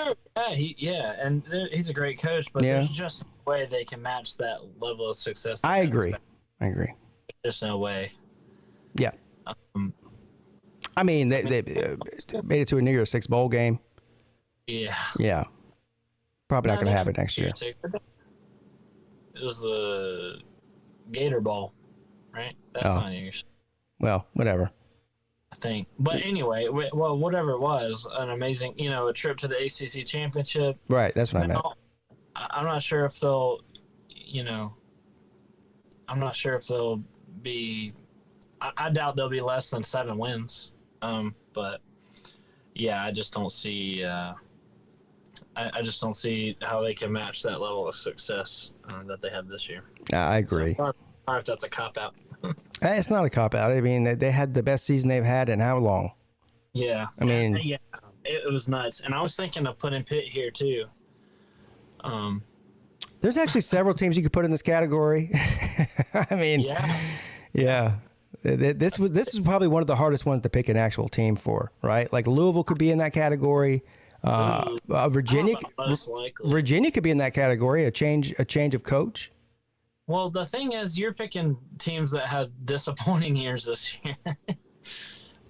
yeah, and he's a great coach, but there's just no way they can match that level of success. I agree. There's no way. Yeah. They made it to a New Year's Six bowl game. Yeah. Yeah. Probably not going to happen next year. It was the Gator Bowl, right? That's not New Year's. Well, whatever. I think. But anyway, well, whatever it was, an amazing, a trip to the ACC championship. Right, that's what I meant. I'm not sure if they'll, I'm not sure if they'll be, I doubt they'll be less than 7 wins. But yeah, I just don't see, I just don't see how they can match that level of success that they have this year. I agree. So, or if that's a cop-out. It's not a cop-out. I mean, they had the best season they've had in how long? Yeah. I mean... Yeah, it was nuts. And I was thinking of putting Pitt here, too. There's actually several teams you could put in this category. I mean... Yeah. This is probably one of the hardest ones to pick an actual team for, right? Like Louisville could be in that category. Virginia could be in that category. A change of coach. Well, the thing is, you're picking teams that had disappointing years this year.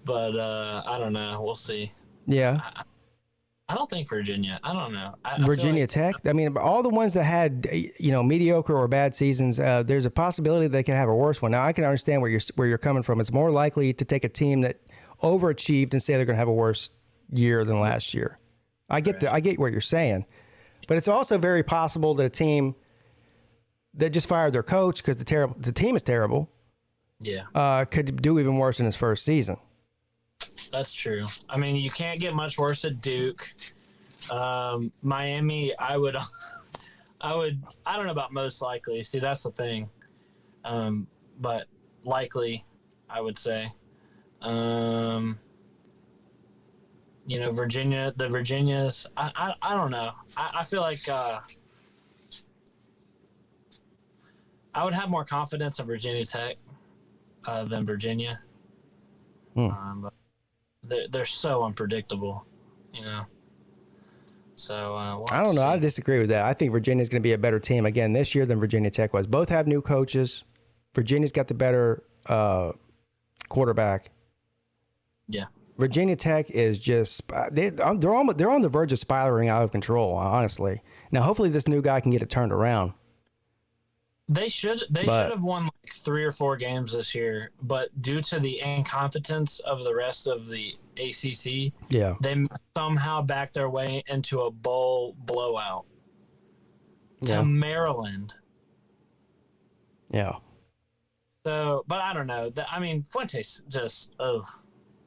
But I don't know. We'll see. Yeah. I don't think Virginia. I don't know. Virginia Tech. I mean, all the ones that had mediocre or bad seasons, there's a possibility they could have a worse one. Now, I can understand where you're coming from. It's more likely to take a team that overachieved and say they're going to have a worse year than last year. I get what you're saying, but it's also very possible that a team that just fired their coach because the team is terrible. Yeah. Could do even worse in his first season. That's true. I mean, you can't get much worse at Duke. Miami, I don't know about most likely. See, that's the thing. But likely, I would say. Virginia, the Virginias, I don't know. I feel like I would have more confidence in Virginia Tech than Virginia. But they're so unpredictable, So I don't know. I disagree with that. I think Virginia's going to be a better team again this year than Virginia Tech was. Both have new coaches. Virginia's got the better quarterback. Yeah. Virginia Tech is just they're on the verge of spiraling out of control. Honestly, now hopefully this new guy can get it turned around. They should have won like 3 or 4 games this year, but due to the incompetence of the rest of the ACC, they somehow backed their way into a bowl blowout to Maryland. Yeah. So, but I don't know. I mean, Fuente's just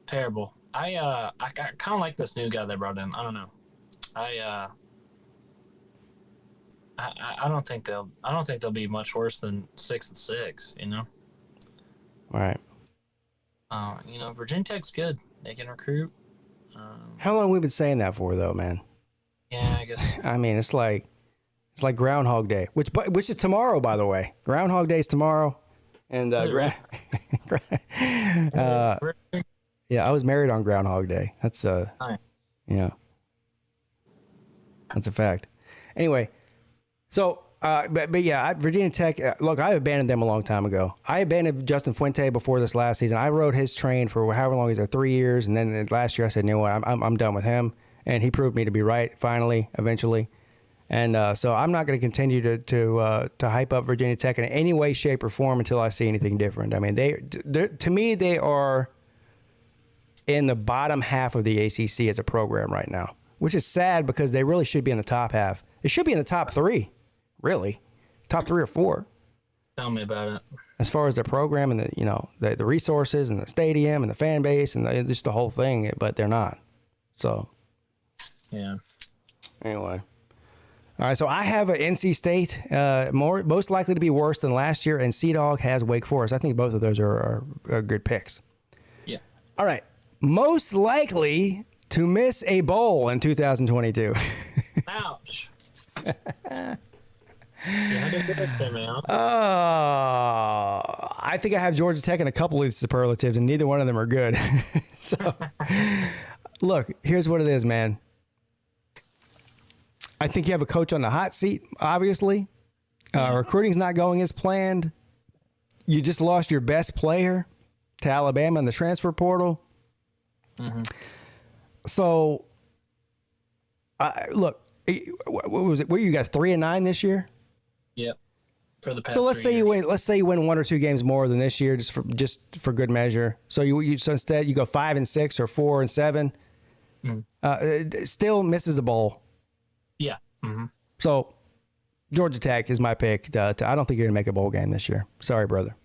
terrible. I kind of like this new guy they brought in. I don't know. I don't think they'll be much worse than 6-6. You know. All right. Virginia Tech's good. They can recruit. How long have we been saying that for, though, man? Yeah, I guess. I mean, it's like Groundhog Day, which is tomorrow, by the way. Groundhog Day is tomorrow, and really? yeah, I was married on Groundhog Day. That's Nice. Yeah, that's a fact. Anyway, so but yeah, Virginia Tech. Look, I abandoned them a long time ago. I abandoned Justin Fuente before this last season. I rode his train for however long he's there, 3 years, and then last year I said, you know what, I'm done with him, and he proved me to be right. Finally, eventually. And so I'm not going to continue to hype up Virginia Tech in any way, shape, or form until I see anything different. I mean, to me, they are in the bottom half of the ACC as a program right now, which is sad because they really should be in the top half. It should be in the top 3, really, top 3 or 4. Tell me about it. As far as the program and the resources and the stadium and the fan base and just the whole thing, but they're not. So, yeah. Anyway. All right, so I have an NC State, most likely to be worse than last year, and Sea-Dog has Wake Forest. I think both of those are good picks. Yeah. All right, most likely to miss a bowl in 2022. Ouch. You had to do it, Seminoles. I think I have Georgia Tech in a couple of these superlatives, and neither one of them are good. So, look, here's what it is, man. I think you have a coach on the hot seat, obviously. Recruiting's not going as planned. You just lost your best player to Alabama in the transfer portal. Mm-hmm. So, look, what was it? Were you guys 3-9 this year? Yep. For the past. So let's say you win. Let's say you win 1 or 2 games more than this year, just for good measure. So so instead you go 5-6 or 4-7. Still misses a bowl. Yeah. Mm-hmm. So, Georgia Tech is my pick. I don't think you're going to make a bowl game this year. Sorry, brother.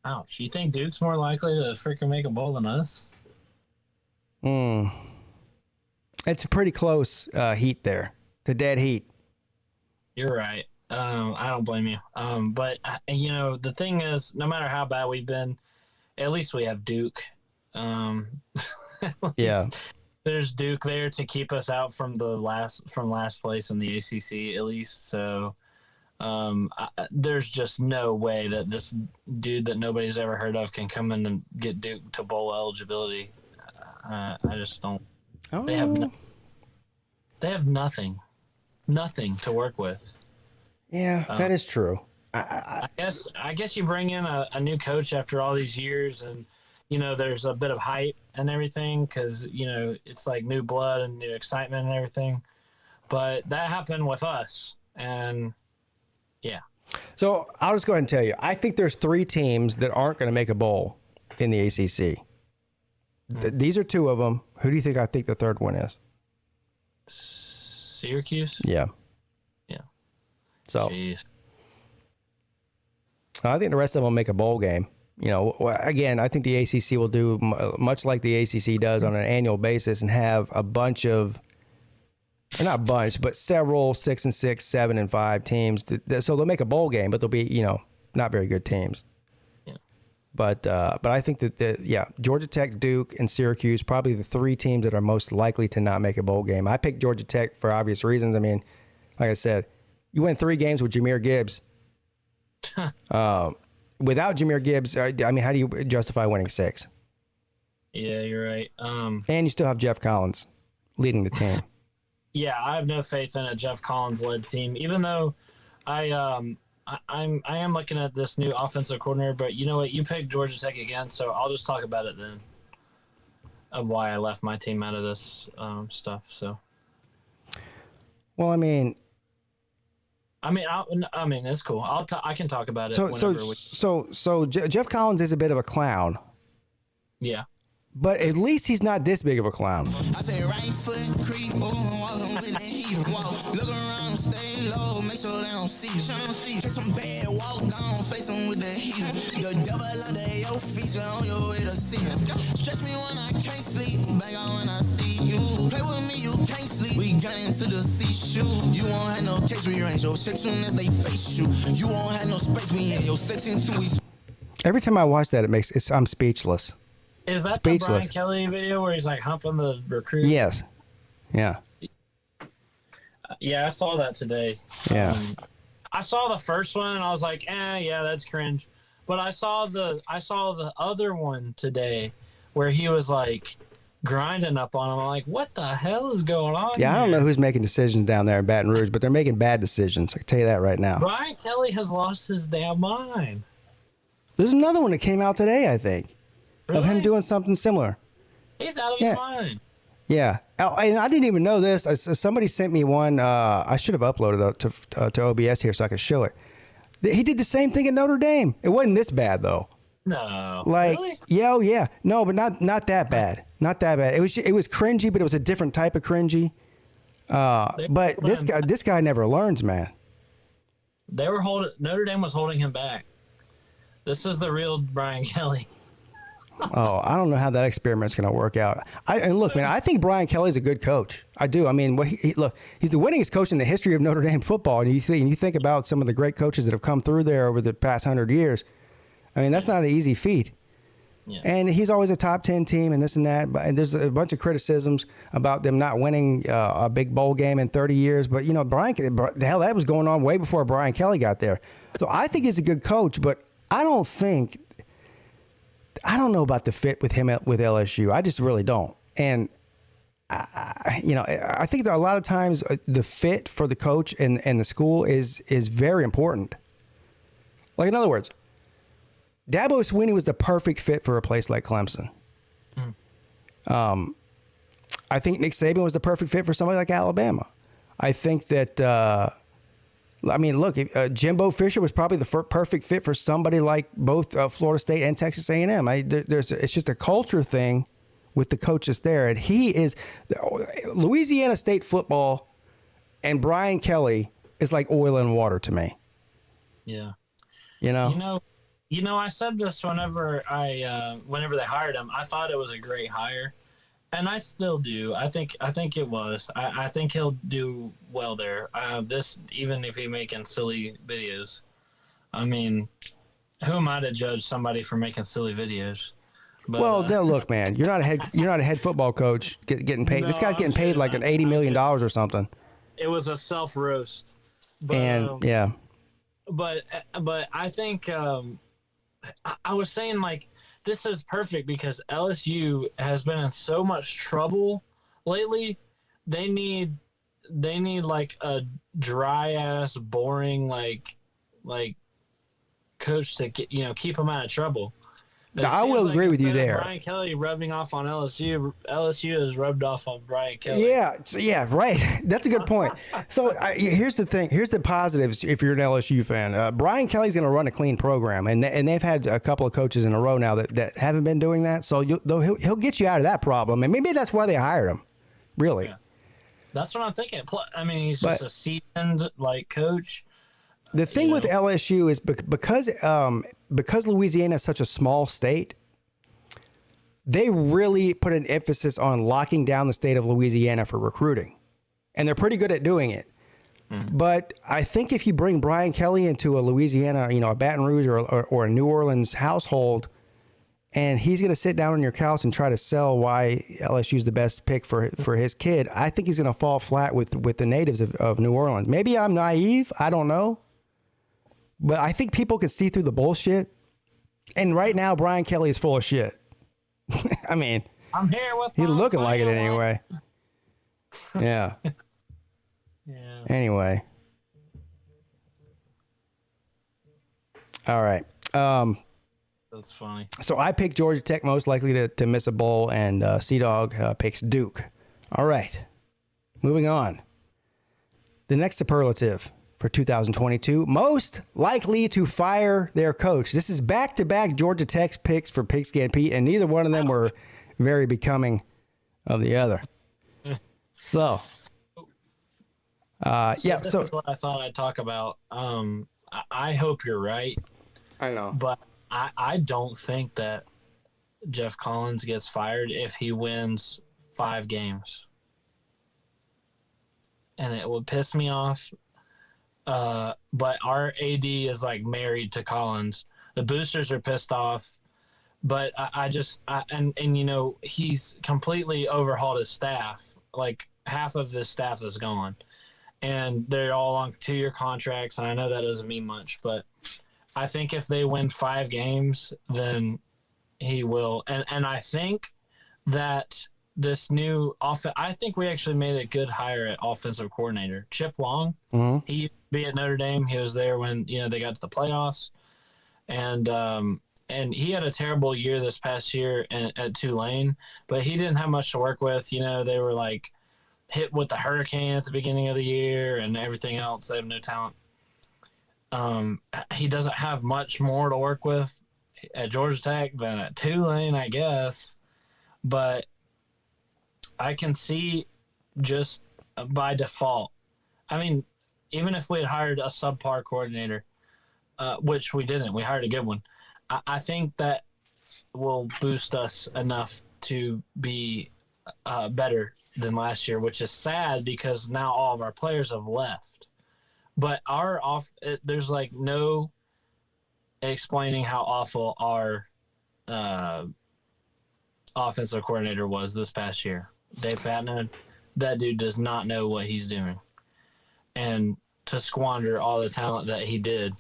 Ouch. You think Duke's more likely to freaking make a bowl than us? It's a pretty close heat there. It's a dead heat. You're right. I don't blame you. But, the thing is, no matter how bad we've been, at least we have Duke. Yeah. There's Duke there to keep us out from last place in the ACC at least. So there's just no way that this dude that nobody's ever heard of can come in and get Duke to bowl eligibility. I just don't. Oh. They have nothing to work with. Yeah, that is true. I guess you bring in a new coach after all these years and. There's a bit of hype and everything because, it's like new blood and new excitement and everything. But that happened with us. And, yeah. So I'll just go ahead and tell you. I think there's 3 teams that aren't going to make a bowl in the ACC. These are 2 of them. Who do you think I think the third one is? Syracuse? Yeah. Yeah. So Jeez. I think the rest of them will make a bowl game. Again, I think the ACC will do much like the ACC does on an annual basis and have a bunch of, or not a bunch, but several 6-6, 7-5 teams. So they'll make a bowl game, but they'll be, not very good teams. Yeah. But I think that, Georgia Tech, Duke, and Syracuse, probably the 3 teams that are most likely to not make a bowl game. I picked Georgia Tech for obvious reasons. I mean, like I said, you win 3 games with Jahmyr Gibbs. Without Jahmyr Gibbs, I mean, how do you justify winning 6? Yeah, you're right. And you still have Jeff Collins leading the team. Yeah, I have no faith in a Jeff Collins-led team, even though I am looking at this new offensive coordinator. But you know what? You picked Georgia Tech again, so I'll just talk about it then of why I left my team out of this stuff. So, well, I mean, I mean, it's cool. I can talk about it. Jeff Collins is a bit of a clown, yeah. but at least he's not this big of a clown. I say right foot creep, walking with that heat. Walk, look around, stay low, make sure they don't see you. Get some bad, walk down, face them with the heat. The devil under your feet, you're on your way to see him. Stretch me when I can't sleep, bang out when I see you. Play with me, you can't sleep. We got into the seashore. You won't have no case rearrange your shit soon as they face you. You won't have no space, we in your section too. Every time I watch that, I'm speechless. Is that Speechless. the Brian Kelly video where he's like humping the recruit? Yes. Yeah. Yeah, I saw that today. Yeah. I saw the first one and I was like, yeah, that's cringe. But I saw the other one today where he was like grinding up on him. I'm like, what the hell is going on? Yeah, I don't here? know who's making decisions down there in Baton Rouge, but they're making bad decisions. I can tell you that right now. Brian Kelly has lost his damn mind. There's another one that came out today, I think, of him Really? doing something similar. He's out of Yeah. his mind. Yeah. Oh, and I didn't even know this. Somebody sent me one. I should have uploaded it to OBS here so I could show it. He did the same thing at Notre Dame. It wasn't this bad, though. No. Like, really? yeah. No, but not that bad. Not that bad. It was cringy, but it was a different type of cringy. But this guy never learns, man. They were Notre Dame was holding him back. This is the real Brian Kelly. Oh, I don't know how that experiment's going to work out. And look, man, I think Brian Kelly's a good coach. I do. I mean, look, he's the winningest coach in the history of Notre Dame football. And you think about some of the great coaches that have come through there over the past 100 years. I mean, that's not an easy feat. Yeah. And he's always a top 10 team and this and that. And there's a bunch of criticisms about them not winning a big bowl game in 30 years. But, you know, the hell, that was going on way before Brian Kelly got there. So I think he's a good coach, but I don't know about the fit with him with LSU. I just really don't. And, I think that a lot of times the fit for the coach and the school is very important. Like, in other words, Dabo Swinney was the perfect fit for a place like Clemson. I think Nick Saban was the perfect fit for somebody like Alabama. I think that... look, Jimbo Fisher was probably the perfect fit for somebody like both Florida State and Texas A&M. It's just a culture thing with the coaches there. And he is Louisiana State football, and Brian Kelly is like oil and water to me. Yeah. You know? I said this whenever they hired him. I thought it was a great hire. And I still do. I think it was. I think he'll do well there. Even if he's making silly videos. I mean, who am I to judge somebody for making silly videos? But, look, man, you're not a head football coach getting paid. No, this guy's getting paid like an $80 million or something. It was a self roast. Yeah. But I think I was saying, like, this is perfect because LSU has been in so much trouble lately. They need like a dry ass, boring like coach to keep them out of trouble. I will agree with you there. Brian Kelly rubbing off on LSU. LSU has rubbed off on Brian Kelly. Yeah, right. That's a good point. So here's the thing. Here's the positives if you're an LSU fan. Brian Kelly's going to run a clean program, and they've had a couple of coaches in a row now that haven't been doing that. So he'll get you out of that problem, and maybe that's why they hired him. Really. Yeah. That's what I'm thinking. I mean, he's just a seasoned coach. The thing with LSU is because Louisiana is such a small state, they really put an emphasis on locking down the state of Louisiana for recruiting. And they're pretty good at doing it. But I think if you bring Brian Kelly into a Louisiana, a Baton Rouge or a New Orleans household, and he's going to sit down on your couch and try to sell why LSU is the best pick for his kid, I think he's going to fall flat with the natives of New Orleans. Maybe I'm naive. I don't know. But I think people can see through the bullshit. And right now, Brian Kelly is full of shit. I mean, I'm here with he's looking like it anyway. Yeah. Yeah. Anyway. All right. That's funny. So I picked Georgia Tech most likely to miss a bowl, and C-Dog picks Duke. All right. Moving on. The next superlative for 2022. Most likely to fire their coach. This is back-to-back Georgia Tech picks for PigskinPeete, and neither one of them were very becoming of the other. So, this is what I thought I'd talk about. I hope you're right. I know. But I don't think that Jeff Collins gets fired if he wins 5 games. And it would piss me off. But our AD is like married to Collins. The boosters are pissed off. But he's completely overhauled his staff. Like half of his staff is gone. And they're all on 2-year contracts. And I know that doesn't mean much, but I think if they win 5 games, then he will. And I think that this new I think we actually made a good hire at offensive coordinator. Chip Long, he used to be at Notre Dame. He was there when they got to the playoffs, and he had a terrible year this past year at Tulane, but he didn't have much to work with. They were like hit with the hurricane at the beginning of the year and everything else. They have no talent. He doesn't have much more to work with at Georgia Tech than at Tulane, I guess. But I can see just by default. I mean, even if we had hired a subpar coordinator, which we didn't, we hired a good one. I think that will boost us enough to be better than last year, which is sad because now all of our players have left. But there's like no explaining how awful our offensive coordinator was this past year. Dave Patton, that dude does not know what he's doing. And to squander all the talent that he did.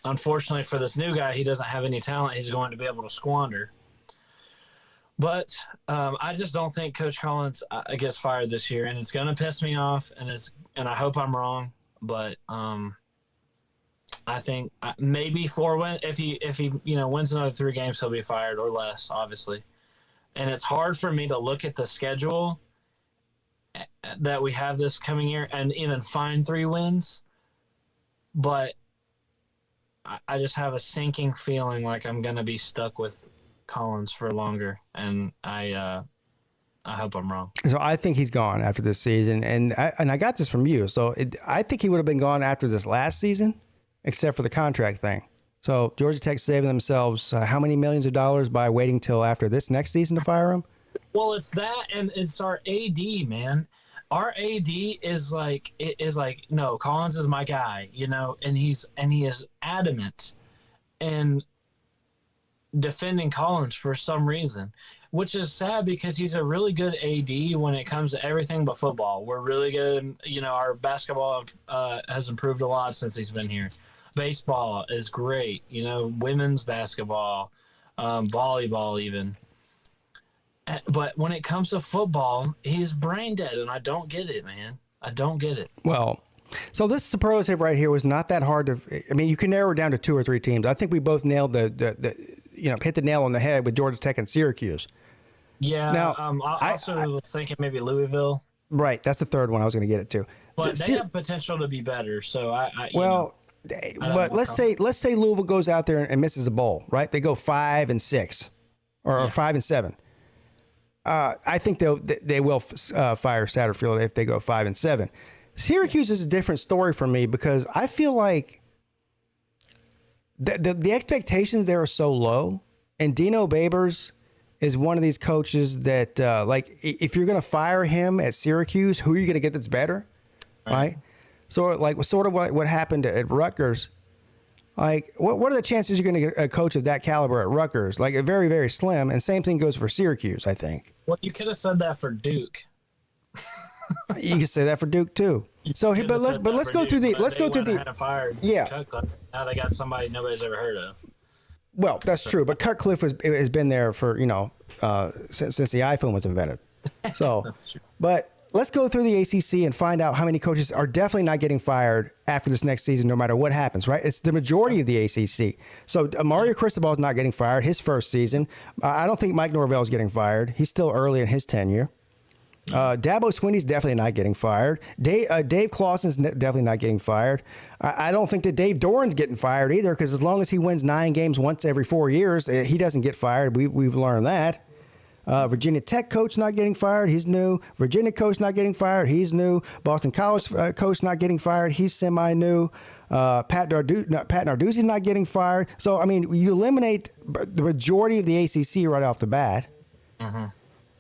Unfortunately for this new guy, he doesn't have any talent he's going to be able to squander. But I just don't think Coach Collins gets fired this year, and it's going to piss me off, and I hope I'm wrong. But I think maybe 4 wins. If he wins another 3 games, he'll be fired or less, obviously. And it's hard for me to look at the schedule that we have this coming year and even find 3 wins. But I just have a sinking feeling like I'm going to be stuck with Collins for longer, and I hope I'm wrong. So I think he's gone after this season, and I got this from you. So I think he would have been gone after this last season, except for the contract thing. So Georgia Tech saving themselves how many millions of dollars by waiting till after this next season to fire him? Well, it's that, and it's our AD, man. Our AD is like no, Collins is my guy, and he is adamant and defending Collins for some reason, which is sad because he's a really good AD when it comes to everything but football. We're really good. Our basketball has improved a lot since he's been here. Baseball is great. Women's basketball, volleyball even. But when it comes to football, he's brain dead, and I don't get it, man. I don't get it. Well, so this superlative right here was not that hard to. I mean, you can narrow it down to 2 or 3 teams. I think we both nailed hit the nail on the head with Georgia Tech and Syracuse. Yeah. Now, I also was thinking maybe Louisville. Right, that's the third one I was going to get it to. But they have potential to be better. So but let's say Louisville goes out there and misses a bowl, right? They go 5-6, or 5-7. I think they will fire Satterfield if they go 5-7. Syracuse is a different story for me because I feel like the expectations there are so low, and Dino Babers is one of these coaches that if you're going to fire him at Syracuse, who are you going to get that's better, right? So sort of what happened at Rutgers. Like, what are the chances you're going to get a coach of that caliber at Rutgers? Like, a very, very slim. And same thing goes for Syracuse, I think. Well, you could have said that for Duke. You could say that for Duke too. So, let's go through the. Fired Cutcliffe. Now they got somebody nobody's ever heard of. Well, that's true, but Cutcliffe has been there for since the iPhone was invented. So, That's true. But let's go through the ACC and find out how many coaches are definitely not getting fired after this next season, no matter what happens, right? It's the majority of the ACC. So Mario Cristobal is not getting fired his first season. I don't think Mike Norvell is getting fired. He's still early in his tenure. Dabo Swinney's definitely not getting fired. Dave Clawson's definitely not getting fired. I don't think that Dave Doran's getting fired either, because as long as he wins 9 games once every 4 years, he doesn't get fired. We've learned that. Virginia Tech coach not getting fired. He's new. Virginia coach not getting fired. He's new. Boston College coach not getting fired. He's semi-new. Pat Narduzzi's not getting fired. So, I mean, you eliminate the majority of the ACC right off the bat. Mm-hmm.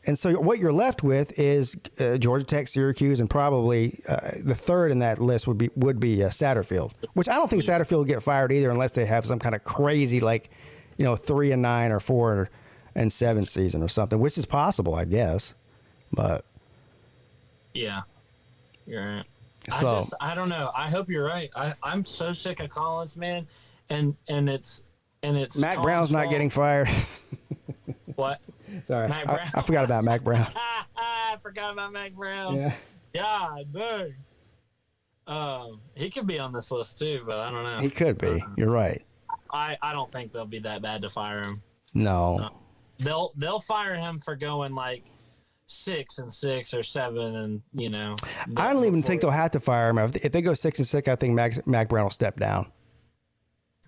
And so what you're left with is Georgia Tech, Syracuse, and probably the third in that list would be Satterfield, which I don't think Satterfield will get fired either unless they have some kind of crazy 3-9 or 4-7 season or something, which is possible, I guess. But yeah, you're right. So, I don't know. I hope you're right. I'm so sick of Collins, man, and it's Mac Collins' Brown's not fault. getting fired. What? Sorry, Mac Brown. I forgot about Mac Brown. I forgot about Mac Brown. Yeah. God dang. He could be on this list too, but I don't know. He could be. You're right. I don't think they'll be that bad to fire him. No. They'll fire him for going 6-6 or 7, and I don't even think they'll have to fire him. If they go 6-6, I think Mac Brown will step down.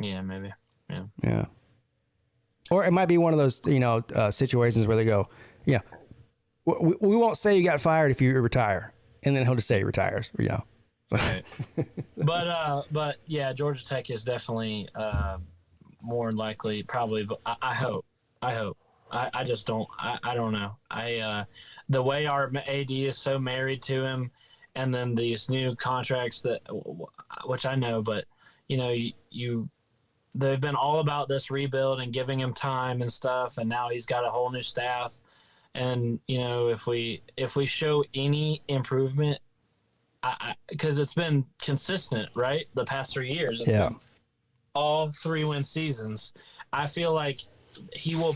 Yeah, maybe. Yeah. Yeah. Or it might be one of those, situations where they go, we won't say you got fired if you retire, and then he'll just say he retires. Right. but yeah, Georgia Tech is definitely more likely, probably. But I hope. I just don't. I don't know. The way our AD is so married to him, and then these new contracts which I know, but they've been all about this rebuild and giving him time and stuff, and now he's got a whole new staff. And if we show any improvement, because it's been consistent, right? The past 3 years, it's been all 3-win seasons. I feel like he will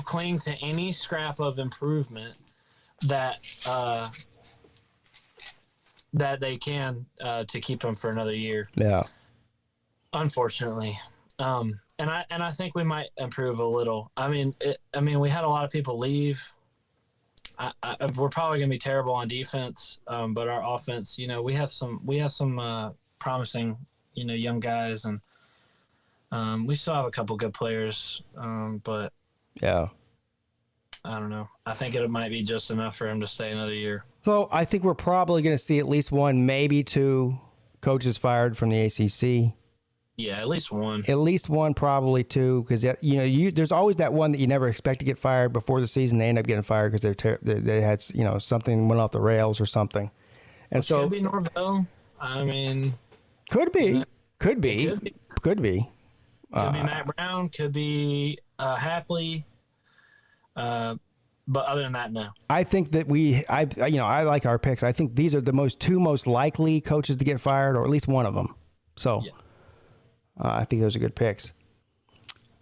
cling to any scrap of improvement that they can to keep him for another year. Yeah. Unfortunately, and I think we might improve a little. I mean, we had a lot of people leave. We're probably gonna be terrible on defense, but our offense, we have some promising, young guys, and we still have a couple good players. But Yeah. I don't know. I think it might be just enough for him to stay another year. So I think we're probably going to see at least 1, maybe 2 coaches fired from the ACC. Yeah, at least 1. At least 1, probably 2, because there's always that one that you never expect to get fired before the season. They end up getting fired because they had something went off the rails or something. And so could be Norvell. I mean, could be. Could be Uh, Matt Brown. Could be Hapley. But other than that, no. I think that I like our picks. I think these are the 2 most likely coaches to get fired, or at least one of them. So. Yeah. I think those are good picks.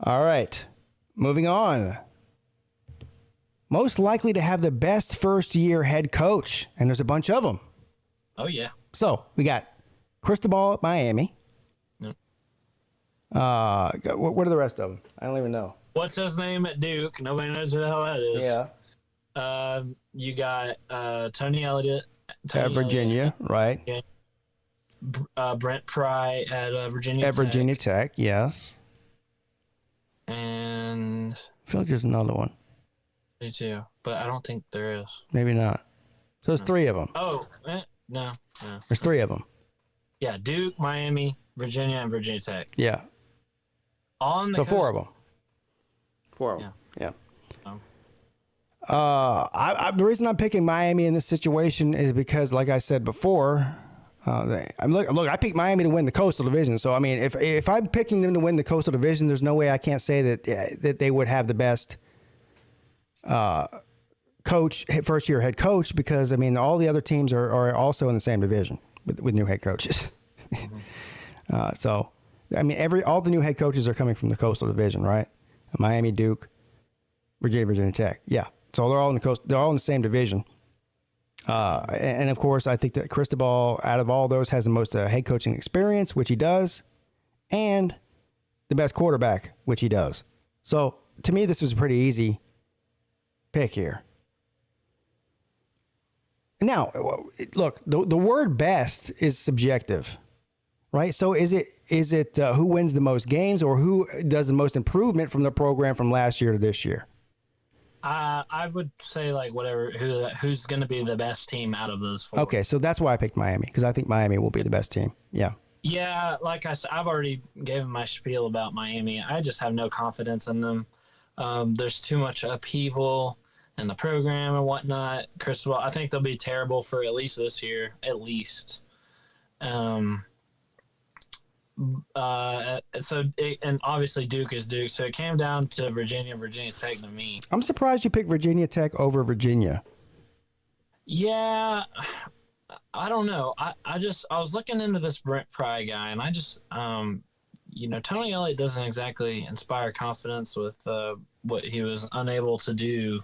All right. Moving on. Most likely to have the best first-year head coach, and there's a bunch of them. Oh, yeah. So we got Cristobal at Miami. Yep. What are the rest of them? I don't even know. What's his name at Duke? Nobody knows who the hell that is. Yeah. You got Tony Elliott. At Virginia, right? Yeah. Brent Pry at Virginia Tech. At Virginia Tech, yes. And I feel like there's another one. me too, but I don't think there is. Maybe not. So there's 3 of them. Oh, no. There's 3 of them. Yeah, Duke, Miami, Virginia, and Virginia Tech. Yeah. On the So coast. 4 of them. 4 of them. Yeah. The reason I'm picking Miami in this situation is because, like I said before, I picked Miami to win the Coastal Division. So, I mean, if I'm picking them to win the Coastal Division, there's no way I can't say that they would have the best first-year head coach, because, I mean, all the other teams are also in the same division with new head coaches. So, I mean, all the new head coaches are coming from the Coastal Division, right? Miami, Duke, Virginia Tech. Yeah. So they're all in the same division. And of course, I think that Cristobal, out of all those, has the most head coaching experience, which he does, and the best quarterback, which he does. So to me, this was a pretty easy pick here. Now, look, the word best is subjective, right? So is it who wins the most games or who does the most improvement from the program from last year to this year? I would say like whatever who's going to be the best team out of those four. Okay, so that's why I picked Miami, because I think Miami will be the best team. Yeah. Yeah, like I said, I've already given my spiel about Miami. I just have no confidence in them. There's too much upheaval in the program and whatnot. Cristobal, I think they'll be terrible for at least this year, at least. And obviously Duke is Duke. So it came down to Virginia Tech to me. I'm surprised you picked Virginia Tech over Virginia. Yeah, I don't know. I was looking into this Brent Pry guy, and I just, Tony Elliott doesn't exactly inspire confidence with what he was unable to do.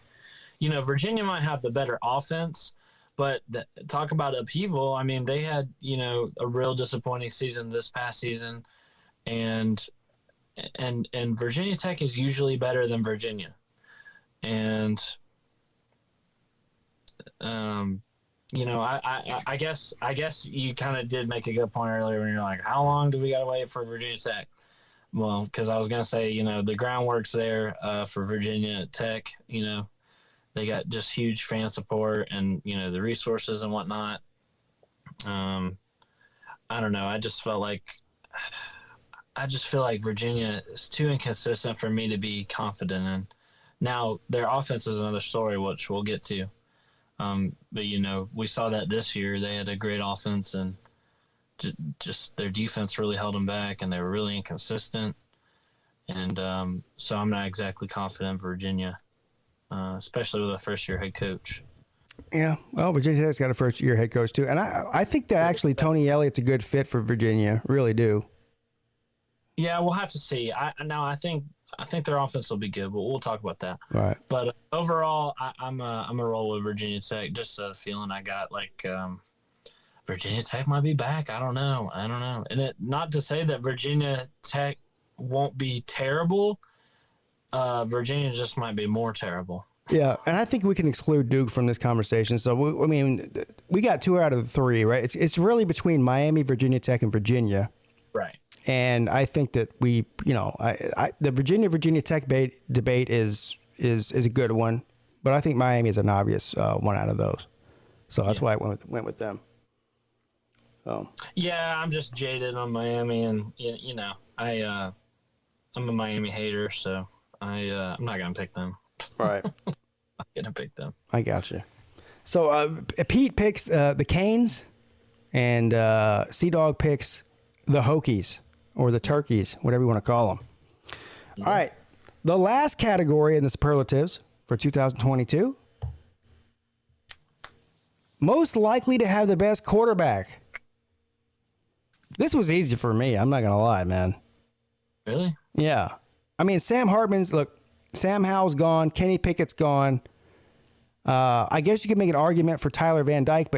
Virginia might have the better offense, but talk about upheaval. I mean, they had, a real disappointing season this past season, and Virginia Tech is usually better than Virginia. And, I guess you kind of did make a good point earlier when you're like, how long do we got to wait for Virginia Tech? Well, because I was going to say, the groundwork's there for Virginia Tech. They got just huge fan support and, the resources and whatnot. I don't know. I just feel like Virginia is too inconsistent for me to be confident in. Now, their offense is another story, which we'll get to. But, we saw that this year. They had a great offense, and just their defense really held them back, and they were really inconsistent. And so I'm not exactly confident in Virginia, especially with a first-year head coach. Yeah, well, Virginia Tech's got a first-year head coach, too. And I think that actually Tony Elliott's a good fit for Virginia. Really do. Yeah, we'll have to see. I think their offense will be good, but we'll talk about that. All right. But overall, I'm a roll with Virginia Tech. Just a feeling I got, like Virginia Tech might be back. I don't know. And not to say that Virginia Tech won't be terrible. Virginia just might be more terrible. Yeah, and I think we can exclude Duke from this conversation. So we got 2 out of the 3, right? It's really between Miami, Virginia Tech, and Virginia. Right. And I think that the Virginia Tech debate is a good one, but I think Miami is an obvious one out of those. So that's why I went with them. So yeah, I'm just jaded on Miami, and I'm a Miami hater, so I'm not gonna pick them. All right. I'm gonna pick them. I got you. So Pete picks the Canes, and Sea-Dog picks the Hokies. Or the Turkeys, whatever you want to call them. Yeah. All right. The last category in the superlatives for 2022. Most likely to have the best quarterback. This was easy for me. I'm not going to lie, man. Really? Yeah. I mean, Sam Howell's gone. Kenny Pickett's gone. I guess you could make an argument for Tyler Van Dyke, but